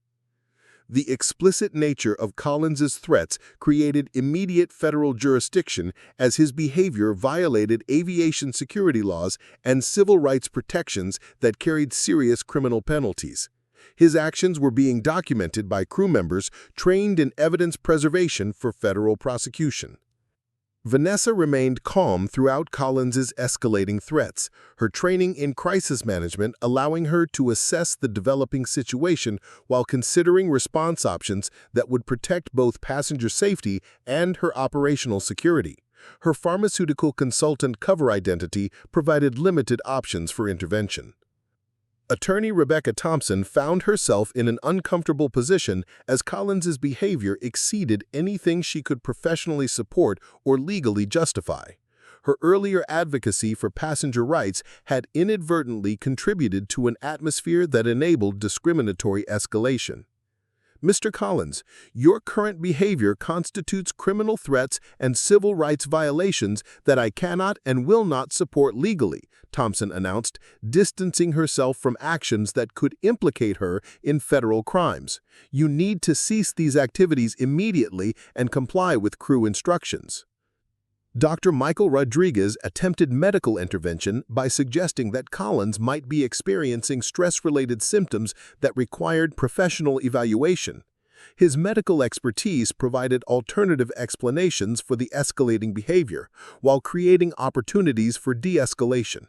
B: The explicit nature of Collins's threats created immediate federal jurisdiction as his behavior violated aviation security laws and civil rights protections that carried serious criminal penalties. His actions were being documented by crew members trained in evidence preservation for federal prosecution. Vanessa remained calm throughout Collins's escalating threats, her training in crisis management allowing her to assess the developing situation while considering response options that would protect both passenger safety and her operational security. Her pharmaceutical consultant cover identity provided limited options for intervention. Attorney Rebecca Thompson found herself in an uncomfortable position as Collins's behavior exceeded anything she could professionally support or legally justify. Her earlier advocacy for passenger rights had inadvertently contributed to an atmosphere that enabled discriminatory escalation. "Mr. Collins, your current behavior constitutes criminal threats and civil rights violations that I cannot and will not support legally," Thompson announced, distancing herself from actions that could implicate her in federal crimes. "You need to cease these activities immediately and comply with crew instructions." Dr. Michael Rodriguez attempted medical intervention by suggesting that Collins might be experiencing stress-related symptoms that required professional evaluation. His medical expertise provided alternative explanations for the escalating behavior, while creating opportunities for de-escalation.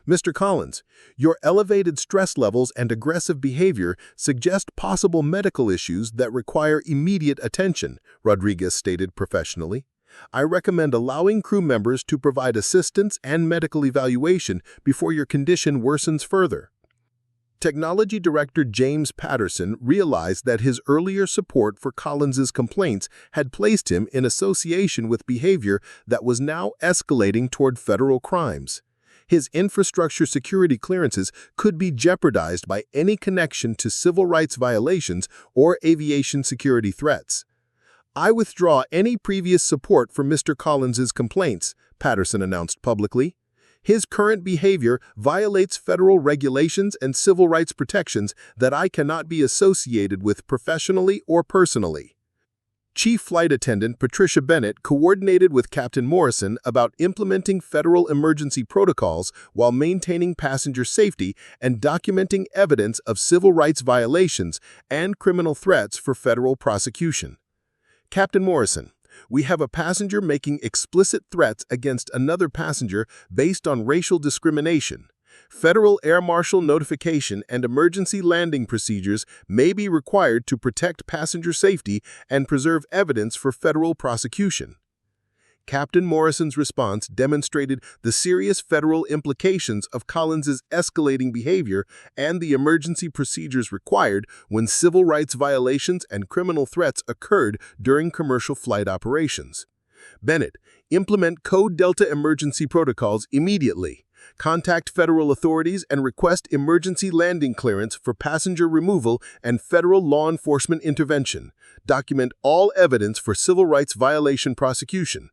B: "Mr. Collins, your elevated stress levels and aggressive behavior suggest possible medical issues that require immediate attention," Rodriguez stated professionally. "I recommend allowing crew members to provide assistance and medical evaluation before your condition worsens further." Technology Director James Patterson realized that his earlier support for Collins's complaints had placed him in association with behavior that was now escalating toward federal crimes. His infrastructure security clearances could be jeopardized by any connection to civil rights violations or aviation security threats. "I withdraw any previous support for Mr. Collins's complaints," Patterson announced publicly. "His current behavior violates federal regulations and civil rights protections that I cannot be associated with professionally or personally." Chief Flight Attendant Patricia Bennett coordinated with Captain Morrison about implementing federal emergency protocols while maintaining passenger safety and documenting evidence of civil rights violations and criminal threats for federal prosecution. "Captain Morrison, we have a passenger making explicit threats against another passenger based on racial discrimination. Federal air marshal notification and emergency landing procedures may be required to protect passenger safety and preserve evidence for federal prosecution." Captain Morrison's response demonstrated the serious federal implications of Collins's escalating behavior and the emergency procedures required when civil rights violations and criminal threats occurred during commercial flight operations. "Bennett, implement Code Delta emergency protocols immediately. Contact federal authorities and request emergency landing clearance for passenger removal and federal law enforcement intervention. Document all evidence for civil rights violation prosecution."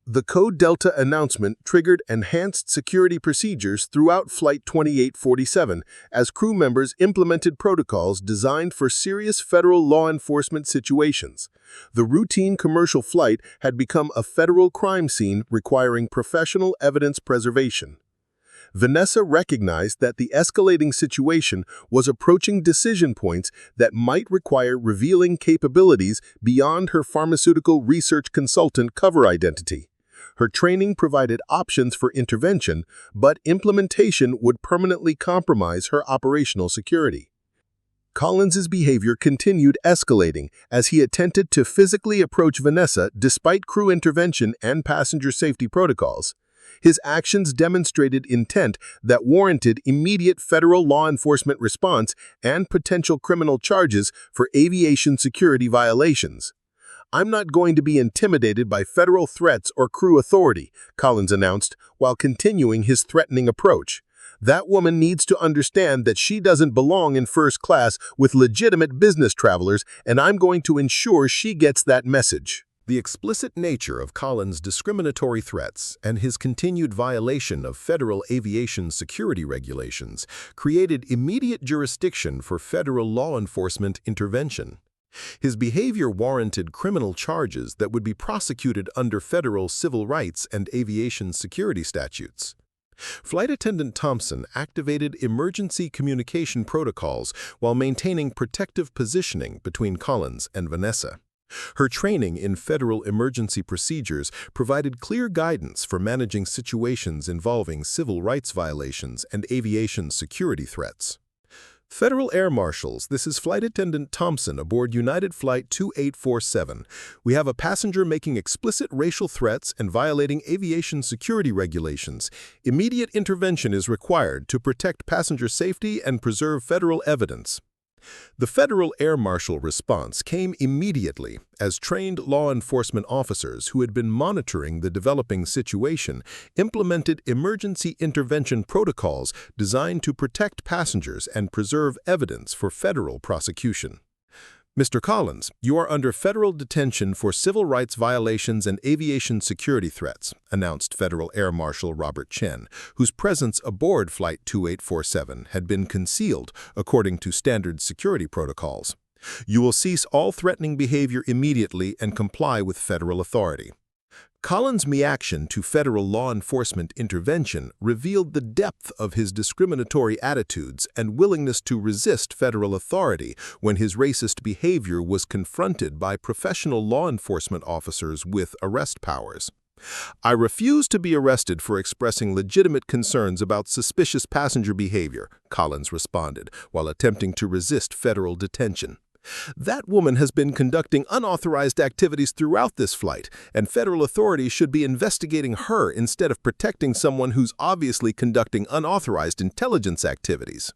B: The Code Delta announcement triggered enhanced security procedures throughout Flight 2847 as crew members implemented protocols designed for serious federal law enforcement situations. The routine commercial flight had become a federal crime scene requiring professional evidence preservation. Vanessa recognized that the escalating situation was approaching decision points that might require revealing capabilities beyond her pharmaceutical research consultant cover identity. Her training provided options for intervention, but implementation would permanently compromise her operational security. Collins's behavior continued escalating as he attempted to physically approach Vanessa despite crew intervention and passenger safety protocols. His actions demonstrated intent that warranted immediate federal law enforcement response and potential criminal charges for aviation security violations. "I'm not going to be intimidated by federal threats or crew authority," Collins announced, while continuing his threatening approach. "That woman needs to understand that she doesn't belong in first class with legitimate business travelers, and I'm going to ensure she gets that message."
A: The explicit nature of Collins' discriminatory threats and his continued violation of federal aviation security regulations created immediate jurisdiction for federal law enforcement intervention. His behavior warranted criminal charges that would be prosecuted under federal civil rights and aviation security statutes. Flight Attendant Thompson activated emergency communication protocols while maintaining protective positioning between Collins and Vanessa. Her training in federal emergency procedures provided clear guidance for managing situations involving civil rights violations and aviation security threats. Federal Air Marshals, this is Flight Attendant Thompson aboard United Flight 2847. We have a passenger making explicit racial threats and violating aviation security regulations. Immediate intervention is required to protect passenger safety and preserve federal evidence. The Federal Air Marshal response came immediately as trained law enforcement officers who had been monitoring the developing situation implemented emergency intervention protocols designed to protect passengers and preserve evidence for federal prosecution. "Mr. Collins, you are under federal detention for civil rights violations and aviation security threats," announced Federal Air Marshal Robert Chen, whose presence aboard Flight 2847 had been concealed according to standard security protocols. "You will cease all threatening behavior immediately and comply with federal authority." Collins' reaction to federal law enforcement intervention revealed the depth of his discriminatory attitudes and willingness to resist federal authority when his racist behavior was confronted by professional law enforcement officers with arrest powers. "I refuse to be arrested for expressing legitimate concerns about suspicious passenger behavior," Collins responded, while attempting to resist federal detention. "That woman has been conducting unauthorized activities throughout this flight, and federal authorities should be investigating her instead of protecting someone who's obviously conducting unauthorized intelligence activities."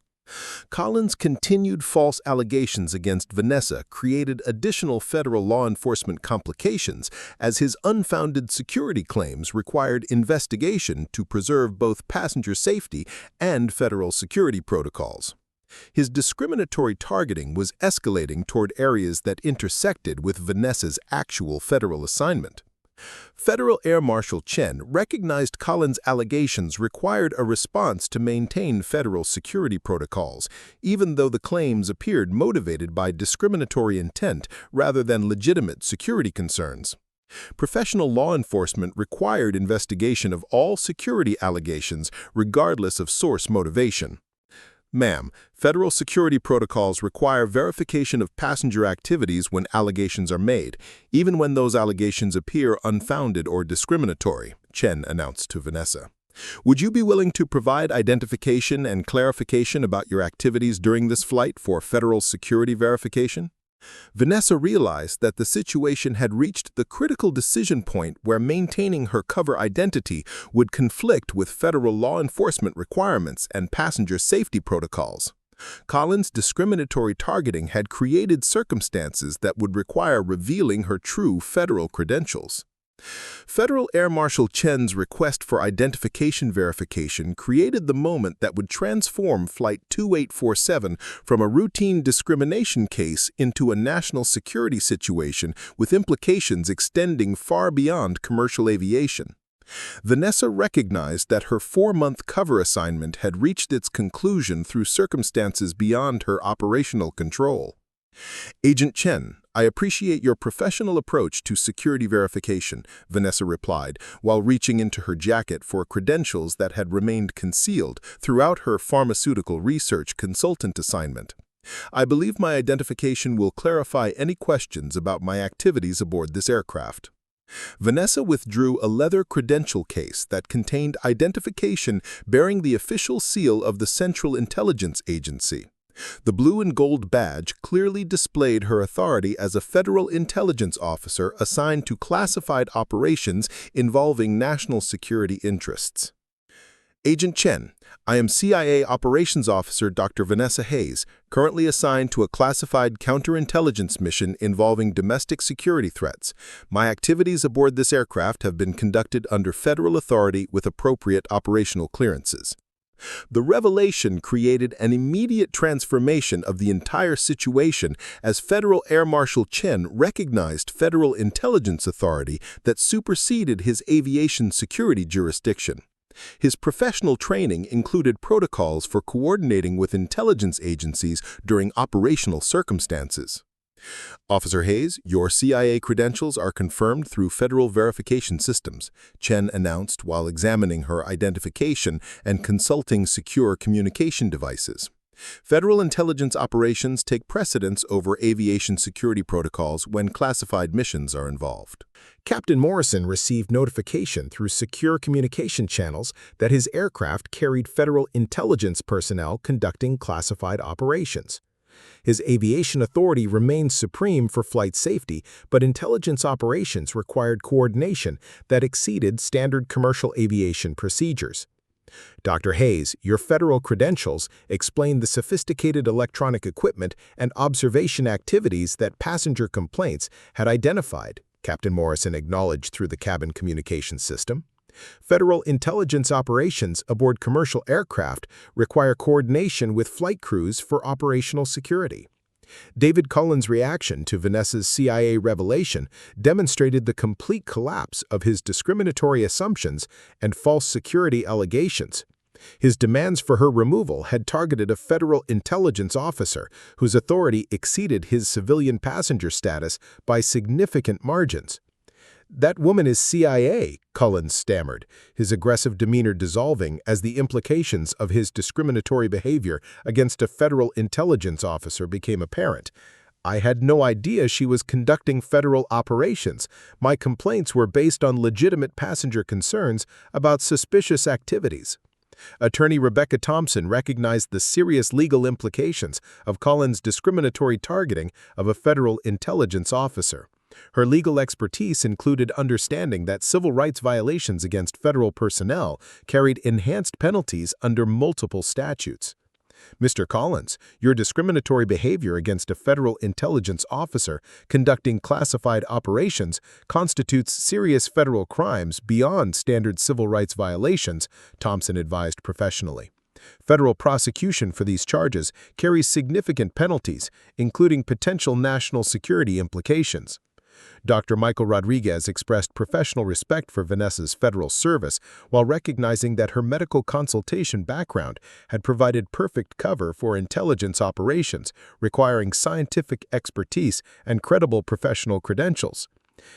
A: Collins' continued false allegations against Vanessa created additional federal law enforcement complications as his unfounded security claims required investigation to preserve both passenger safety and federal security protocols. His discriminatory targeting was escalating toward areas that intersected with Vanessa's actual federal assignment. Federal Air Marshal Chen recognized Collins' allegations required a response to maintain federal security protocols, even though the claims appeared motivated by discriminatory intent rather than legitimate security concerns. Professional law enforcement required investigation of all security allegations regardless of source motivation. "Ma'am, federal security protocols require verification of passenger activities when allegations are made, even when those allegations appear unfounded or discriminatory," Chen announced to Vanessa. "Would you be willing to provide identification and clarification about your activities during this flight for federal security verification?" Vanessa realized that the situation had reached the critical decision point where maintaining her cover identity would conflict with federal law enforcement requirements and passenger safety protocols. Collins' discriminatory targeting had created circumstances that would require revealing her true federal credentials. Federal Air Marshal Chen's request for identification verification created the moment that would transform Flight 2847 from a routine discrimination case into a national security situation with implications extending far beyond commercial aviation. Vanessa recognized that her 4-month cover assignment had reached its conclusion through circumstances beyond her operational control. "Agent Chen, I appreciate your professional approach to security verification," Vanessa replied, while reaching into her jacket for credentials that had remained concealed throughout her pharmaceutical research consultant assignment. "I believe my identification will clarify any questions about my activities aboard this aircraft." Vanessa withdrew a leather credential case that contained identification bearing the official seal of the Central Intelligence Agency. The blue and gold badge clearly displayed her authority as a federal intelligence officer assigned to classified operations involving national security interests. Agent Chen, I am CIA Operations Officer Dr. Vanessa Hayes, currently assigned to a classified counterintelligence mission involving domestic security threats. My activities aboard this aircraft have been conducted under federal authority with appropriate operational clearances. The revelation created an immediate transformation of the entire situation as Federal Air Marshal Chen recognized federal intelligence authority that superseded his aviation security jurisdiction. His professional training included protocols for coordinating with intelligence agencies during operational circumstances. Officer Hayes, your CIA credentials are confirmed through federal verification systems, Chen announced while examining her identification and consulting secure communication devices. Federal intelligence operations take precedence over aviation security protocols when classified missions are involved.
C: Captain Morrison received notification through secure communication channels that his aircraft carried federal intelligence personnel conducting classified operations. His aviation authority remained supreme for flight safety, but intelligence operations required coordination that exceeded standard commercial aviation procedures. Dr. Hayes, your federal credentials explain the sophisticated electronic equipment and observation activities that passenger complaints had identified, Captain Morrison acknowledged through the cabin communication system. Federal intelligence operations aboard commercial aircraft require coordination with flight crews for operational security. David Cullen's reaction to Vanessa's CIA revelation demonstrated the complete collapse of his discriminatory assumptions and false security allegations. His demands for her removal had targeted a federal intelligence officer whose authority exceeded his civilian passenger status by significant margins. "That woman is CIA," Cullen stammered, his aggressive demeanor dissolving as the implications of his discriminatory behavior against a federal intelligence officer became apparent. "I had no idea she was conducting federal operations. My complaints were based on legitimate passenger concerns about suspicious activities." Attorney Rebecca Thompson recognized the serious legal implications of Cullen's discriminatory targeting of a federal intelligence officer. Her legal expertise included understanding that civil rights violations against federal personnel carried enhanced penalties under multiple statutes. "Mr. Collins, your discriminatory behavior against a federal intelligence officer conducting classified operations constitutes serious federal crimes beyond standard civil rights violations," Thompson advised professionally. "Federal prosecution for these charges carries significant penalties, including potential national security implications." Dr. Michael Rodriguez expressed professional respect for Vanessa's federal service while recognizing that her medical consultation background had provided perfect cover for intelligence operations, requiring scientific expertise and credible professional credentials.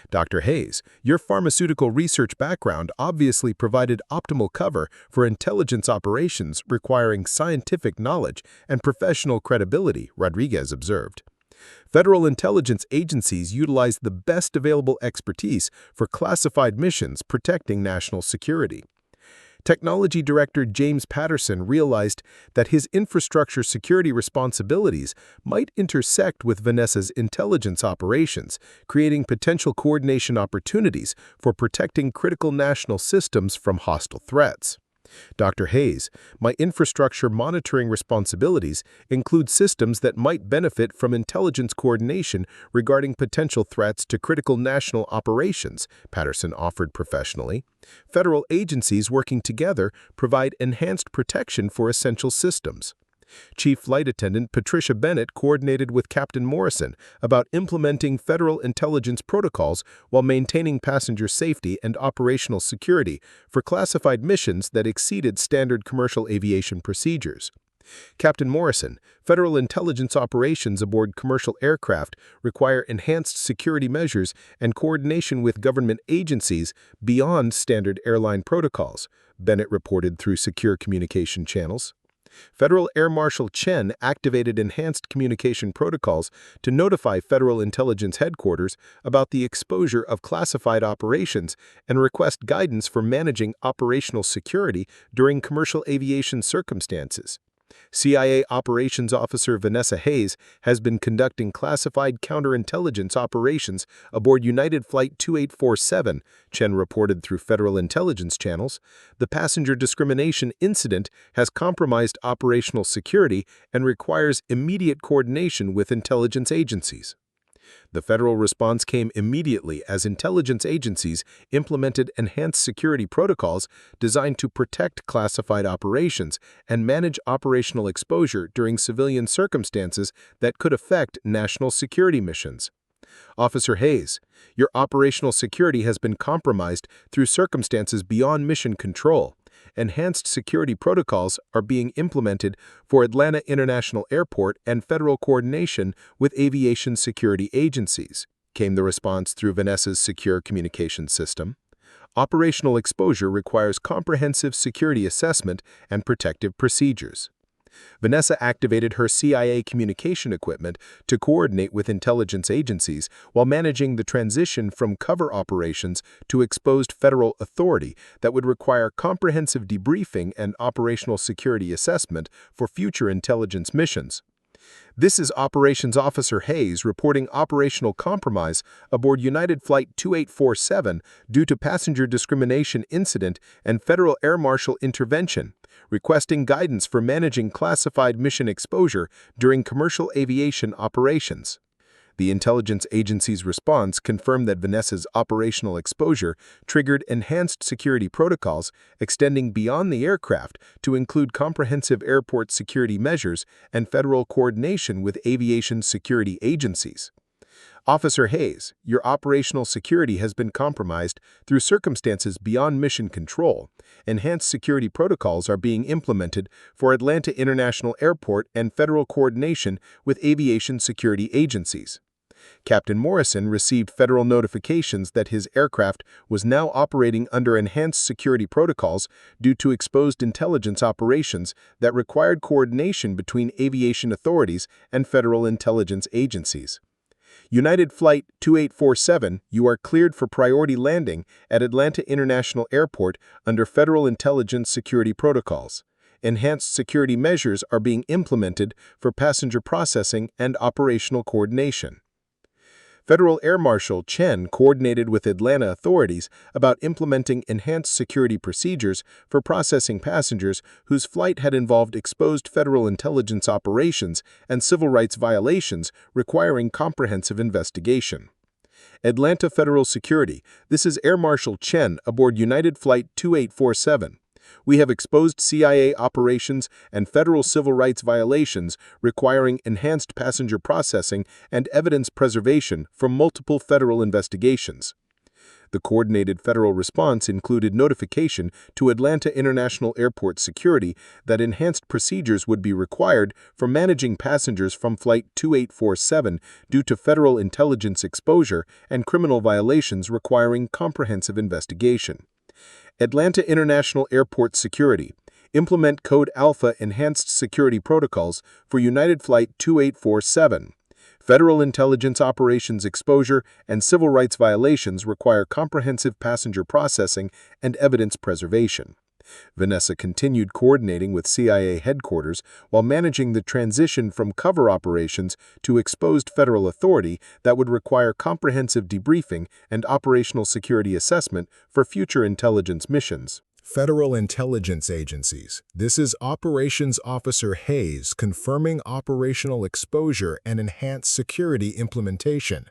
C: "Dr. Hayes, your pharmaceutical research background obviously provided optimal cover for intelligence operations requiring scientific knowledge and professional credibility," Rodriguez observed. "Federal intelligence agencies utilize the best available expertise for classified missions protecting national security." Technology Director James Patterson realized that his infrastructure security responsibilities might intersect with Vanessa's intelligence operations, creating potential coordination opportunities for protecting critical national systems from hostile threats. "Dr. Hayes, my infrastructure monitoring responsibilities include systems that might benefit from intelligence coordination regarding potential threats to critical national operations," Patterson offered professionally. "Federal agencies working together provide enhanced protection for essential systems." Chief Flight Attendant Patricia Bennett coordinated with Captain Morrison about implementing federal intelligence protocols while maintaining passenger safety and operational security for classified missions that exceeded standard commercial aviation procedures. "Captain Morrison, federal intelligence operations aboard commercial aircraft require enhanced security measures and coordination with government agencies beyond standard airline protocols," Bennett reported through secure communication channels. Federal Air Marshal Chen activated enhanced communication protocols to notify Federal Intelligence Headquarters about the exposure of classified operations and request guidance for managing operational security during commercial aviation circumstances. CIA Operations Officer Vanessa Hayes has been conducting classified counterintelligence operations aboard United Flight 2847, Chen reported through federal intelligence channels. The passenger discrimination incident has compromised operational security and requires immediate coordination with intelligence agencies. The federal response came immediately as intelligence agencies implemented enhanced security protocols designed to protect classified operations and manage operational exposure during civilian circumstances that could affect national security missions. Officer Hayes, your operational security has been compromised through circumstances beyond mission control. Enhanced security protocols are being implemented for Atlanta International Airport and federal coordination with aviation security agencies, came the response through Vanessa's secure communications system. Operational exposure requires comprehensive security assessment and protective procedures. Vanessa activated her CIA communication equipment to coordinate with intelligence agencies while managing the transition from cover operations to exposed federal authority that would require comprehensive debriefing and operational security assessment for future intelligence missions. This is Operations Officer Hayes reporting operational compromise aboard United Flight 2847 due to passenger discrimination incident and Federal Air Marshal intervention, requesting guidance for managing classified mission exposure during commercial aviation operations. The intelligence agency's response confirmed that Vanessa's operational exposure triggered enhanced security protocols extending beyond the aircraft to include comprehensive airport security measures and federal coordination with aviation security agencies. Officer Hayes, your operational security has been compromised through circumstances beyond mission control. Enhanced security protocols are being implemented for Atlanta International Airport and federal coordination with aviation security agencies. Captain Morrison received federal notifications that his aircraft was now operating under enhanced security protocols due to exposed intelligence operations that required coordination between aviation authorities and federal intelligence agencies. United Flight 2847, you are cleared for priority landing at Atlanta International Airport under federal intelligence security protocols. Enhanced security measures are being implemented for passenger processing and operational coordination. Federal Air Marshal Chen coordinated with Atlanta authorities about implementing enhanced security procedures for processing passengers whose flight had involved exposed federal intelligence operations and civil rights violations requiring comprehensive investigation. Atlanta Federal Security, this is Air Marshal Chen aboard United Flight 2847. We have exposed CIA operations and federal civil rights violations requiring enhanced passenger processing and evidence preservation from multiple federal investigations. The coordinated federal response included notification to Atlanta International Airport Security that enhanced procedures would be required for managing passengers from Flight 2847 due to federal intelligence exposure and criminal violations requiring comprehensive investigation. Atlanta International Airport Security, implement Code Alpha Enhanced Security Protocols for United Flight 2847. Federal intelligence operations exposure and civil rights violations require comprehensive passenger processing and evidence preservation. Vanessa continued coordinating with CIA headquarters while managing the transition from cover operations to exposed federal authority that would require comprehensive debriefing and operational security assessment for future intelligence missions.
A: Federal intelligence agencies. This is Operations Officer Hayes confirming operational exposure and enhanced security implementation.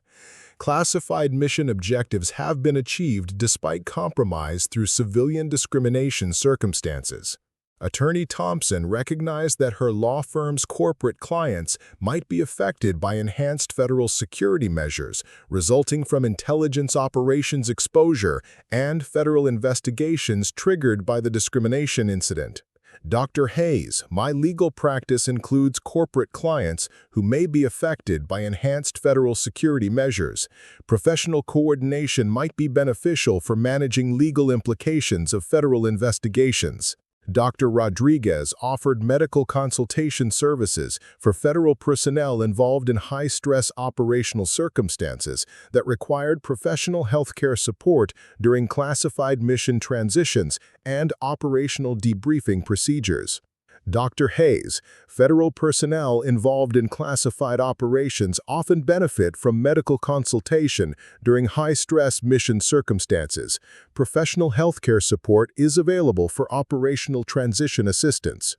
A: Classified mission objectives have been achieved despite compromise through civilian discrimination circumstances. Attorney Thompson recognized that her law firm's corporate clients might be affected by enhanced federal security measures resulting from intelligence operations exposure and federal investigations triggered by the discrimination incident. Dr. Hayes, my legal practice includes corporate clients who may be affected by enhanced federal security measures. Professional coordination might be beneficial for managing legal implications of federal investigations. Dr. Rodriguez offered medical consultation services for federal personnel involved in high-stress operational circumstances that required professional healthcare support during classified mission transitions and operational debriefing procedures. Dr. Hayes, federal personnel involved in classified operations often benefit from medical consultation during high-stress mission circumstances. Professional healthcare support is available for operational transition assistance.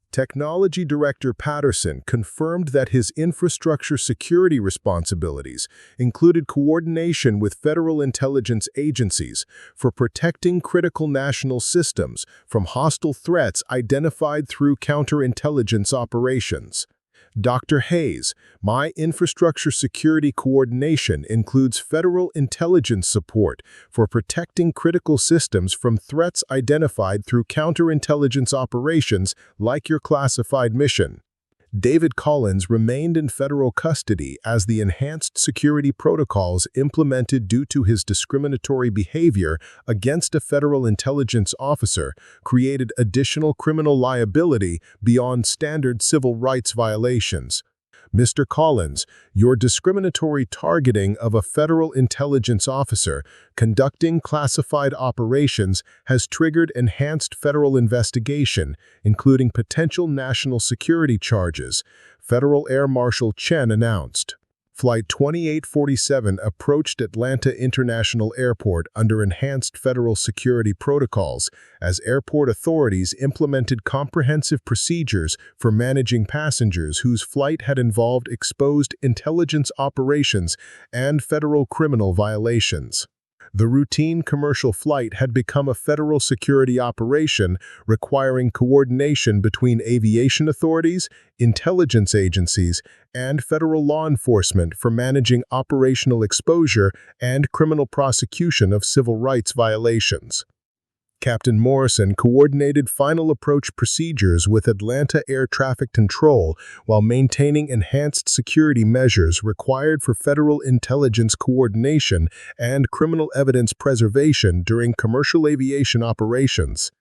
A: Technology Director Patterson confirmed that his infrastructure security responsibilities included coordination with federal intelligence agencies for protecting critical national systems from hostile threats identified through counterintelligence operations. Dr. Hayes, my infrastructure security coordination includes federal intelligence support for protecting critical systems from threats identified through counterintelligence operations like your classified mission. David Collins remained in federal custody as the enhanced security protocols implemented due to his discriminatory behavior against a federal intelligence officer created additional criminal liability beyond standard civil rights violations. Mr. Collins, your discriminatory targeting of a federal intelligence officer conducting classified operations has triggered enhanced federal investigation, including potential national security charges, Federal Air Marshal Chen announced. Flight 2847 approached Atlanta International Airport under enhanced federal security protocols as airport authorities implemented comprehensive procedures for managing passengers whose flight had involved exposed intelligence operations and federal criminal violations. The routine commercial flight had become a federal security operation requiring coordination between aviation authorities, intelligence agencies, and federal law enforcement for managing operational exposure and criminal prosecution of civil rights violations. Captain Morrison coordinated final approach procedures with Atlanta Air Traffic Control while maintaining enhanced security measures required for federal intelligence coordination and criminal evidence preservation during commercial aviation operations.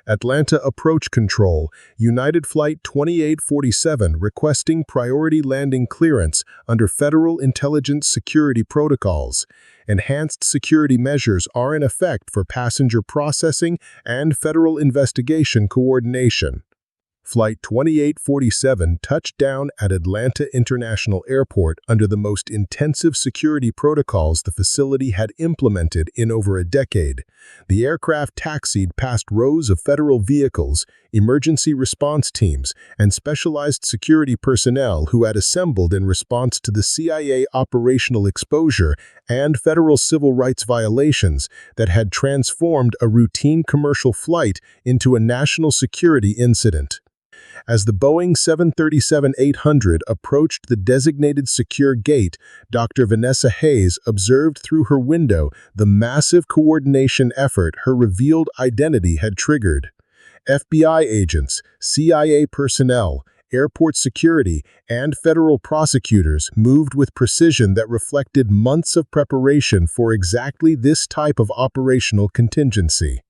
A: Atlanta Approach Control, United Flight 2847 requesting priority landing clearance under federal intelligence security protocols. Enhanced security measures are in effect for passenger processing and federal investigation coordination. Flight 2847 touched down at Atlanta International Airport under the most intensive security protocols the facility had implemented in over a decade. The aircraft taxied past rows of federal vehicles, emergency response teams, and specialized security personnel who had assembled in response to the CIA operational exposure and federal civil rights violations that had transformed a routine commercial flight into a national security incident. As the Boeing 737-800 approached the designated secure gate, Dr. Vanessa Hayes observed through her window the massive coordination effort her revealed identity had triggered. FBI agents, CIA personnel, airport security, and federal prosecutors moved with precision that reflected months of preparation for exactly this type of operational contingency.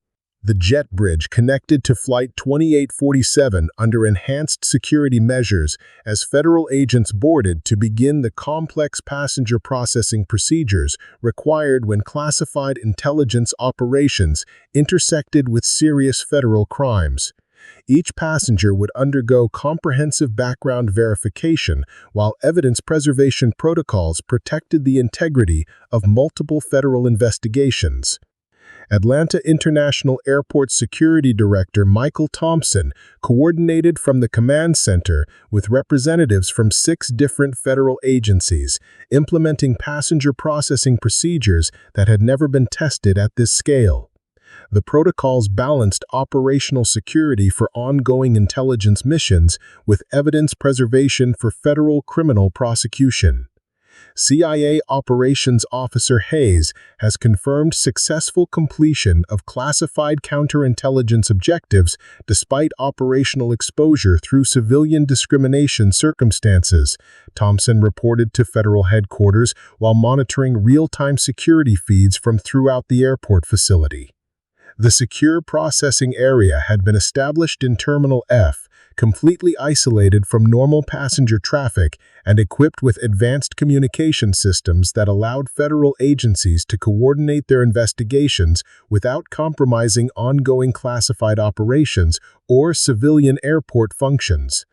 A: The jet bridge connected to Flight 2847 under enhanced security measures as federal agents boarded to begin the complex passenger processing procedures required when classified intelligence operations intersected with serious federal crimes. Each passenger would undergo comprehensive background verification while evidence preservation protocols protected the integrity of multiple federal investigations. Atlanta International Airport Security Director Michael Thompson coordinated from the command center with representatives from 6 different federal agencies, implementing passenger processing procedures that had never been tested at this scale. The protocols balanced operational security for ongoing intelligence missions with evidence preservation for federal criminal prosecution. CIA Operations Officer Hayes has confirmed successful completion of classified counterintelligence objectives despite operational exposure through civilian discrimination circumstances, Thompson reported to federal headquarters while monitoring real-time security feeds from throughout the airport facility. The secure processing area had been established in Terminal F,
B: completely isolated from normal passenger traffic and equipped with advanced communication systems that allowed federal agencies to coordinate their investigations without compromising ongoing classified operations or civilian airport functions.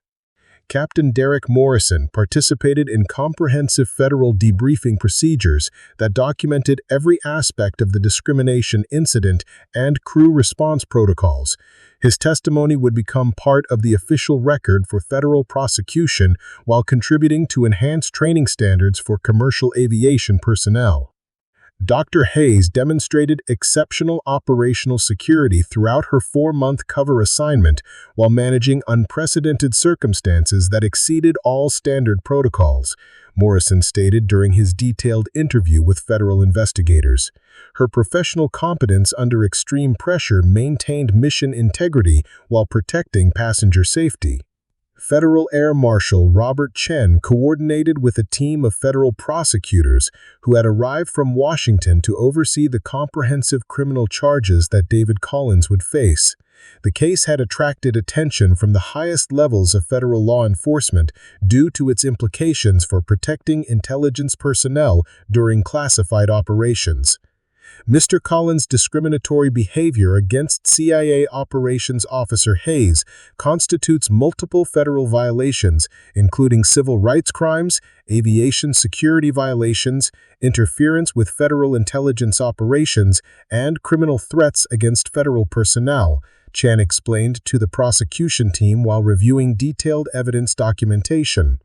B: Captain Derek Morrison participated in comprehensive federal debriefing procedures that documented every aspect of the discrimination incident and crew response protocols. His testimony would become part of the official record for federal prosecution while contributing to enhanced training standards for commercial aviation personnel. Dr. Hayes demonstrated exceptional operational security throughout her 4-month cover assignment while managing unprecedented circumstances that exceeded all standard protocols, Morrison stated during his detailed interview with federal investigators. Her professional competence under extreme pressure maintained mission integrity while protecting passenger safety. Federal Air Marshal Robert Chen coordinated with a team of federal prosecutors who had arrived from Washington to oversee the comprehensive criminal charges that David Collins would face. The case had attracted attention from the highest levels of federal law enforcement due to its implications for protecting intelligence personnel during classified operations. Mr. Collins' discriminatory behavior against CIA Operations Officer Hayes constitutes multiple federal violations, including civil rights crimes, aviation security violations, interference with federal intelligence operations, and criminal threats against federal personnel, Chan explained to the prosecution team while reviewing detailed evidence documentation.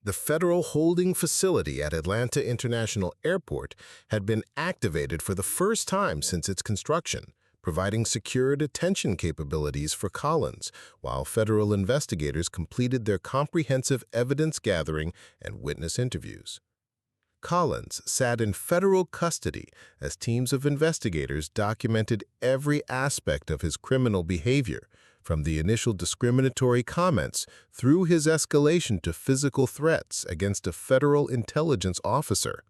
A: The federal holding facility at Atlanta International Airport had been activated for the first time since its construction, providing secure detention capabilities for Collins, while federal investigators completed their comprehensive evidence gathering and witness interviews. Collins sat in federal custody as teams of investigators documented every aspect of his criminal behavior, from the initial discriminatory comments through his escalation to physical threats against a federal intelligence officer.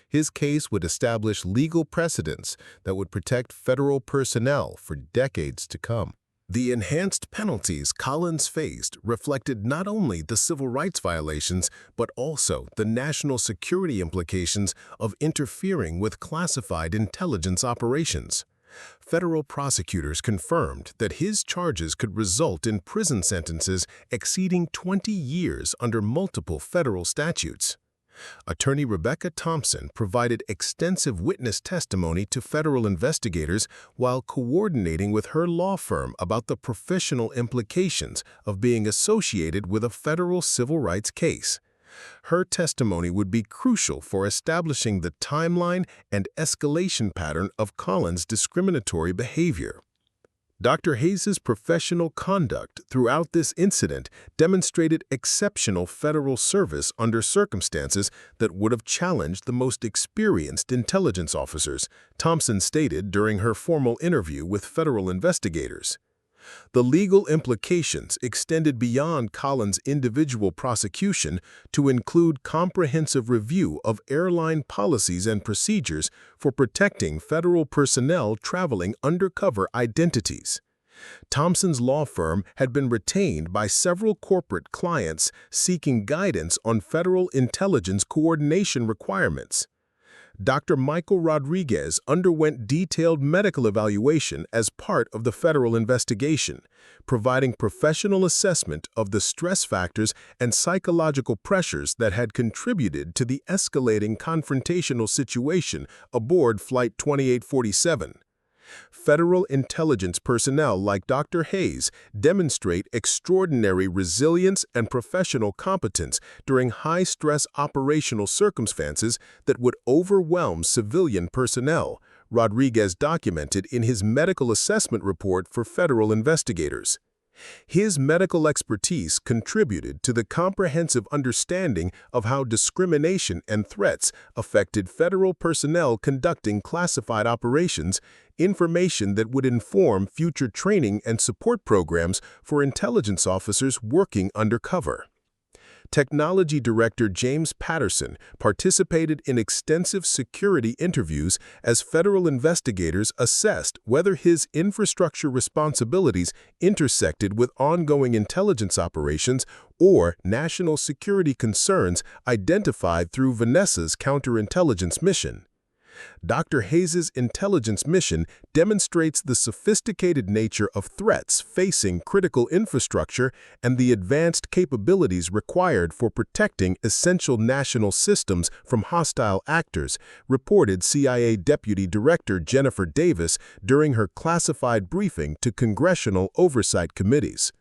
A: His case would establish legal precedents that would protect federal personnel for decades to come. The enhanced penalties Collins faced reflected not only the civil rights violations, but also the national security implications of interfering with classified intelligence operations. Federal prosecutors confirmed that his charges could result in prison sentences exceeding 20 years under multiple federal statutes. Attorney Rebecca Thompson provided extensive witness testimony to federal investigators while coordinating with her law firm about the professional implications of being associated with a federal civil rights case. Her testimony would be crucial for establishing the timeline and escalation pattern of Collins' discriminatory behavior. Dr. Hayes' professional conduct throughout this incident demonstrated exceptional federal service under circumstances that would have challenged the most experienced intelligence officers, Thompson stated during her formal interview with federal investigators. The legal implications extended beyond Collins' individual prosecution to include comprehensive review of airline policies and procedures for protecting federal personnel traveling undercover identities. Thompson's law firm had been retained by several corporate clients seeking guidance on federal intelligence coordination requirements. Dr. Michael Rodriguez underwent detailed medical evaluation as part of the federal investigation, providing professional assessment of the stress factors and psychological pressures that had contributed to the escalating confrontational situation aboard Flight 2847. Federal intelligence personnel like Dr. Hayes demonstrate extraordinary resilience and professional competence during high-stress operational circumstances that would overwhelm civilian personnel, Rodriguez documented in his medical assessment report for federal investigators. His medical expertise contributed to the comprehensive understanding of how discrimination and threats affected federal personnel conducting classified operations, information that would inform future training and support programs for intelligence officers working undercover.
C: Technology Director James Patterson participated in extensive security interviews as federal investigators assessed whether his infrastructure responsibilities intersected with ongoing intelligence operations or national security concerns identified through Vanessa's counterintelligence mission. Dr. Hayes' intelligence mission demonstrates the sophisticated nature of threats facing critical infrastructure and the advanced capabilities required for protecting essential national systems from hostile actors, reported CIA Deputy Director Jennifer Davis during her classified briefing to congressional oversight committees.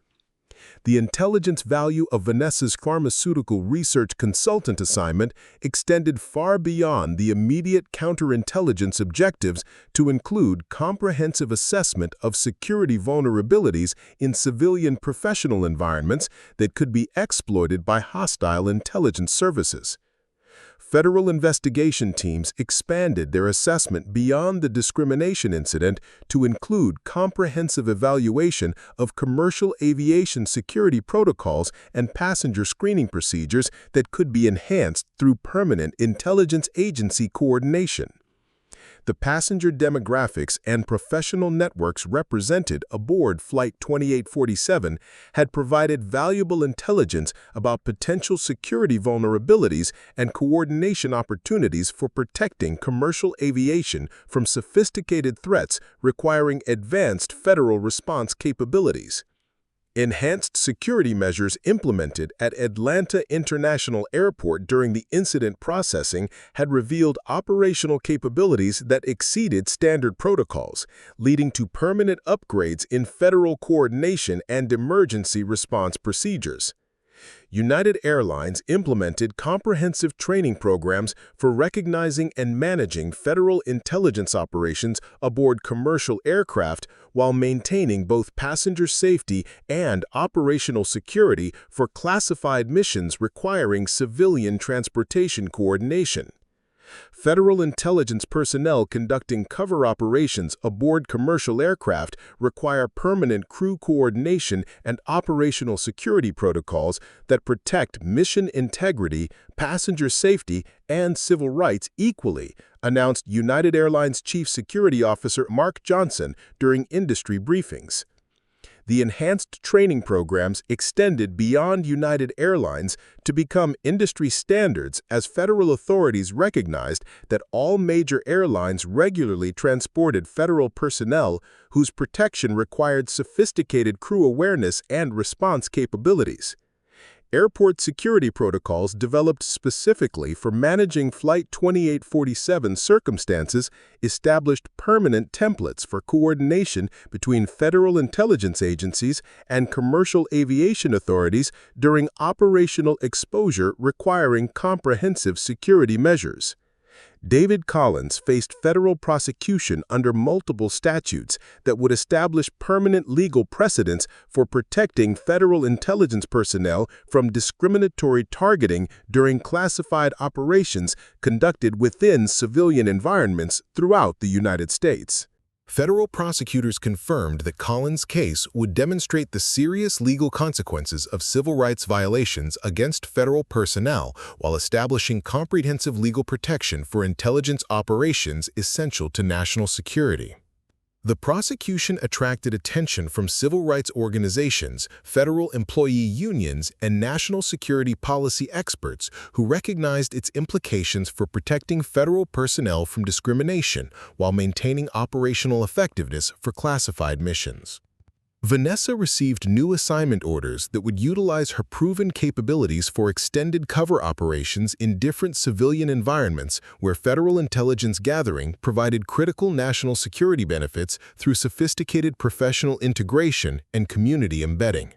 C: The intelligence value of Vanessa's pharmaceutical research consultant assignment extended far beyond the immediate counterintelligence objectives to include comprehensive assessment of security vulnerabilities in civilian professional environments that could be exploited by hostile intelligence services. Federal investigation teams expanded their assessment beyond the discrimination incident to include comprehensive evaluation of commercial aviation security protocols and passenger screening procedures that could be enhanced through permanent intelligence agency coordination. The passenger demographics and professional networks represented aboard Flight 2847 had provided valuable intelligence about potential security vulnerabilities and coordination opportunities for protecting commercial aviation from sophisticated threats requiring advanced federal response capabilities. Enhanced security measures implemented at Atlanta International Airport during the incident processing had revealed operational capabilities that exceeded standard protocols, leading to permanent upgrades in federal coordination and emergency response procedures. United Airlines implemented comprehensive training programs for recognizing and managing federal intelligence operations aboard commercial aircraft while maintaining both passenger safety and operational security for classified missions requiring civilian transportation coordination. Federal intelligence personnel conducting cover operations aboard commercial aircraft require permanent crew coordination and operational security protocols that protect mission integrity, passenger safety, and civil rights equally, announced United Airlines Chief Security Officer Mark Johnson during industry briefings. The enhanced training programs extended beyond United Airlines to become industry standards as federal authorities recognized that all major airlines regularly transported federal personnel whose protection required sophisticated crew awareness and response capabilities. Airport security protocols developed specifically for managing Flight 2847 circumstances established permanent templates for coordination between federal intelligence agencies and commercial aviation authorities during operational exposure requiring comprehensive security measures. David Collins faced federal prosecution under multiple statutes that would establish permanent legal precedents for protecting federal intelligence personnel from discriminatory targeting during classified operations conducted within civilian environments throughout the United States.
A: Federal prosecutors confirmed that Collins' case would demonstrate the serious legal consequences of civil rights violations against federal personnel while establishing comprehensive legal protection for intelligence operations essential to national security. The prosecution attracted attention from civil rights organizations, federal employee unions, and national security policy experts who recognized its implications for protecting federal personnel from discrimination while maintaining operational effectiveness for classified missions. Vanessa received new assignment orders that would utilize her proven capabilities for extended cover operations in different civilian environments where federal intelligence gathering provided critical national security benefits through sophisticated professional integration and community embedding.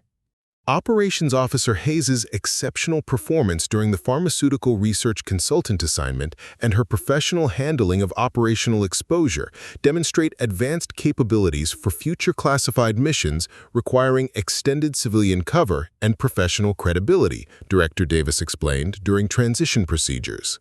A: Operations Officer Hayes' exceptional performance during the pharmaceutical research consultant assignment and her professional handling of operational exposure demonstrate advanced capabilities for future classified missions requiring extended civilian cover and professional credibility, Director Davis explained during transition procedures.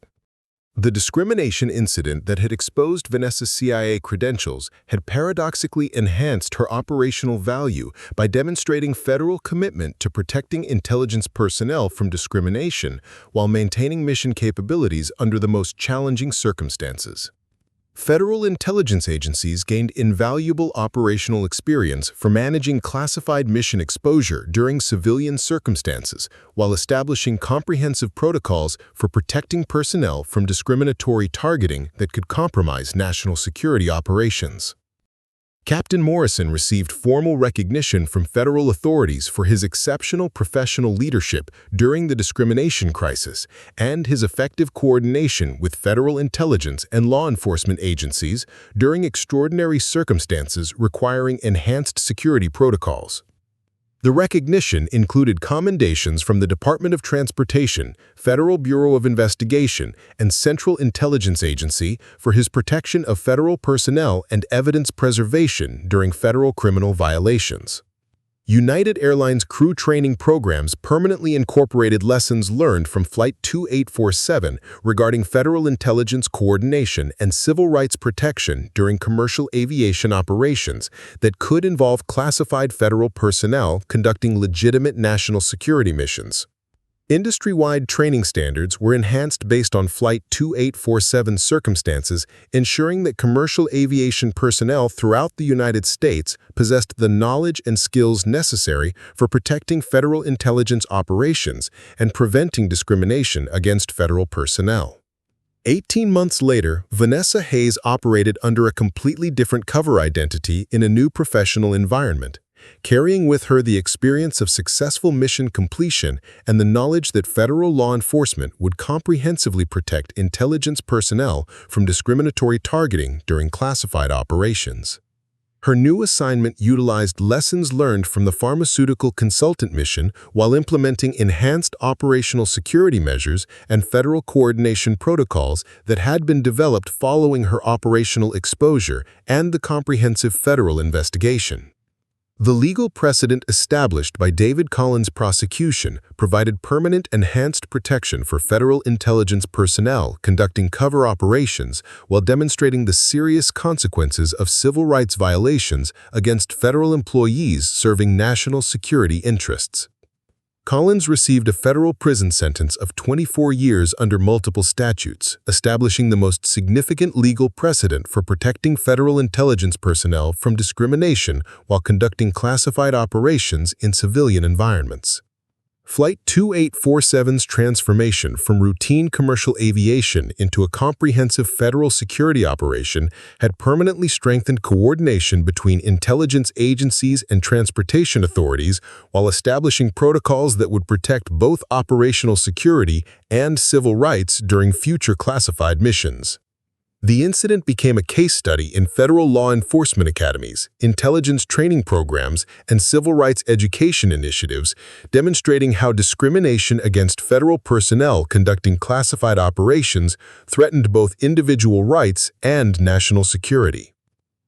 A: The discrimination incident that had exposed Vanessa's CIA credentials had paradoxically enhanced her operational value by demonstrating federal commitment to protecting intelligence personnel from discrimination while maintaining mission capabilities under the most challenging circumstances. Federal intelligence agencies gained invaluable operational experience for managing classified mission exposure during civilian circumstances, while establishing comprehensive protocols for protecting personnel from discriminatory targeting that could compromise national security operations. Captain Morrison received formal recognition from federal authorities for his exceptional professional leadership during the discrimination crisis and his effective coordination with federal intelligence and law enforcement agencies during extraordinary circumstances requiring enhanced security protocols. The recognition included commendations from the Department of Transportation, Federal Bureau of Investigation, and Central Intelligence Agency for his protection of federal personnel and evidence preservation during federal criminal violations. United Airlines crew training programs permanently incorporated lessons learned from Flight 2847 regarding federal intelligence coordination and civil rights protection during commercial aviation operations that could involve classified federal personnel conducting legitimate national security missions. Industry-wide training standards were enhanced based on Flight 2847 circumstances, ensuring that commercial aviation personnel throughout the United States possessed the knowledge and skills necessary for protecting federal intelligence operations and preventing discrimination against federal personnel. 18 months later, Vanessa Hayes operated under a completely different cover identity in a new professional environment, carrying with her the experience of successful mission completion and the knowledge that federal law enforcement would comprehensively protect intelligence personnel from discriminatory targeting during classified operations. Her new assignment utilized lessons learned from the pharmaceutical consultant mission while implementing enhanced operational security measures and federal coordination protocols that had been developed following her operational exposure and the comprehensive federal investigation. The legal precedent established by David Collins' prosecution provided permanent enhanced protection for federal intelligence personnel conducting cover operations while demonstrating the serious consequences of civil rights violations against federal employees serving national security interests. Collins received a federal prison sentence of 24 years under multiple statutes, establishing the most significant legal precedent for protecting federal intelligence personnel from discrimination while conducting classified operations in civilian environments. Flight 2847's transformation from routine commercial aviation into a comprehensive federal security operation had permanently strengthened coordination between intelligence agencies and transportation authorities while establishing protocols that would protect both operational security and civil rights during future classified missions. The incident became a case study in federal law enforcement academies, intelligence training programs, and civil rights education initiatives, demonstrating how discrimination against federal personnel conducting classified operations threatened both individual rights and national security.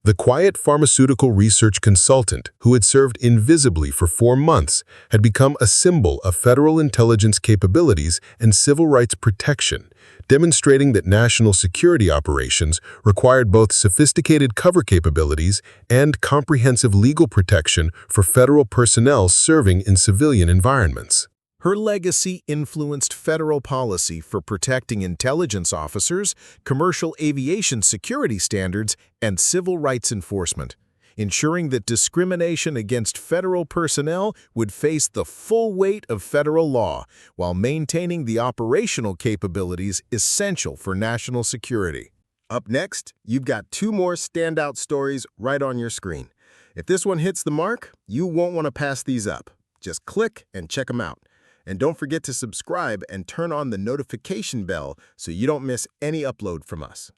A: The quiet pharmaceutical research consultant, who had served invisibly for 4 months, had become a symbol of federal intelligence capabilities and civil rights protection, demonstrating that national security operations required both sophisticated cover capabilities and comprehensive legal protection for federal personnel serving in civilian environments.
C: Her legacy influenced federal policy for protecting intelligence officers, commercial aviation security standards, and civil rights enforcement, ensuring that discrimination against federal personnel would face the full weight of federal law while maintaining the operational capabilities essential for national security. Up next, you've got 2 more standout stories right on your screen. If this one hits the mark, you won't want to pass these up. Just click and check them out. And don't forget to subscribe and turn on the notification bell so you don't miss any upload from us.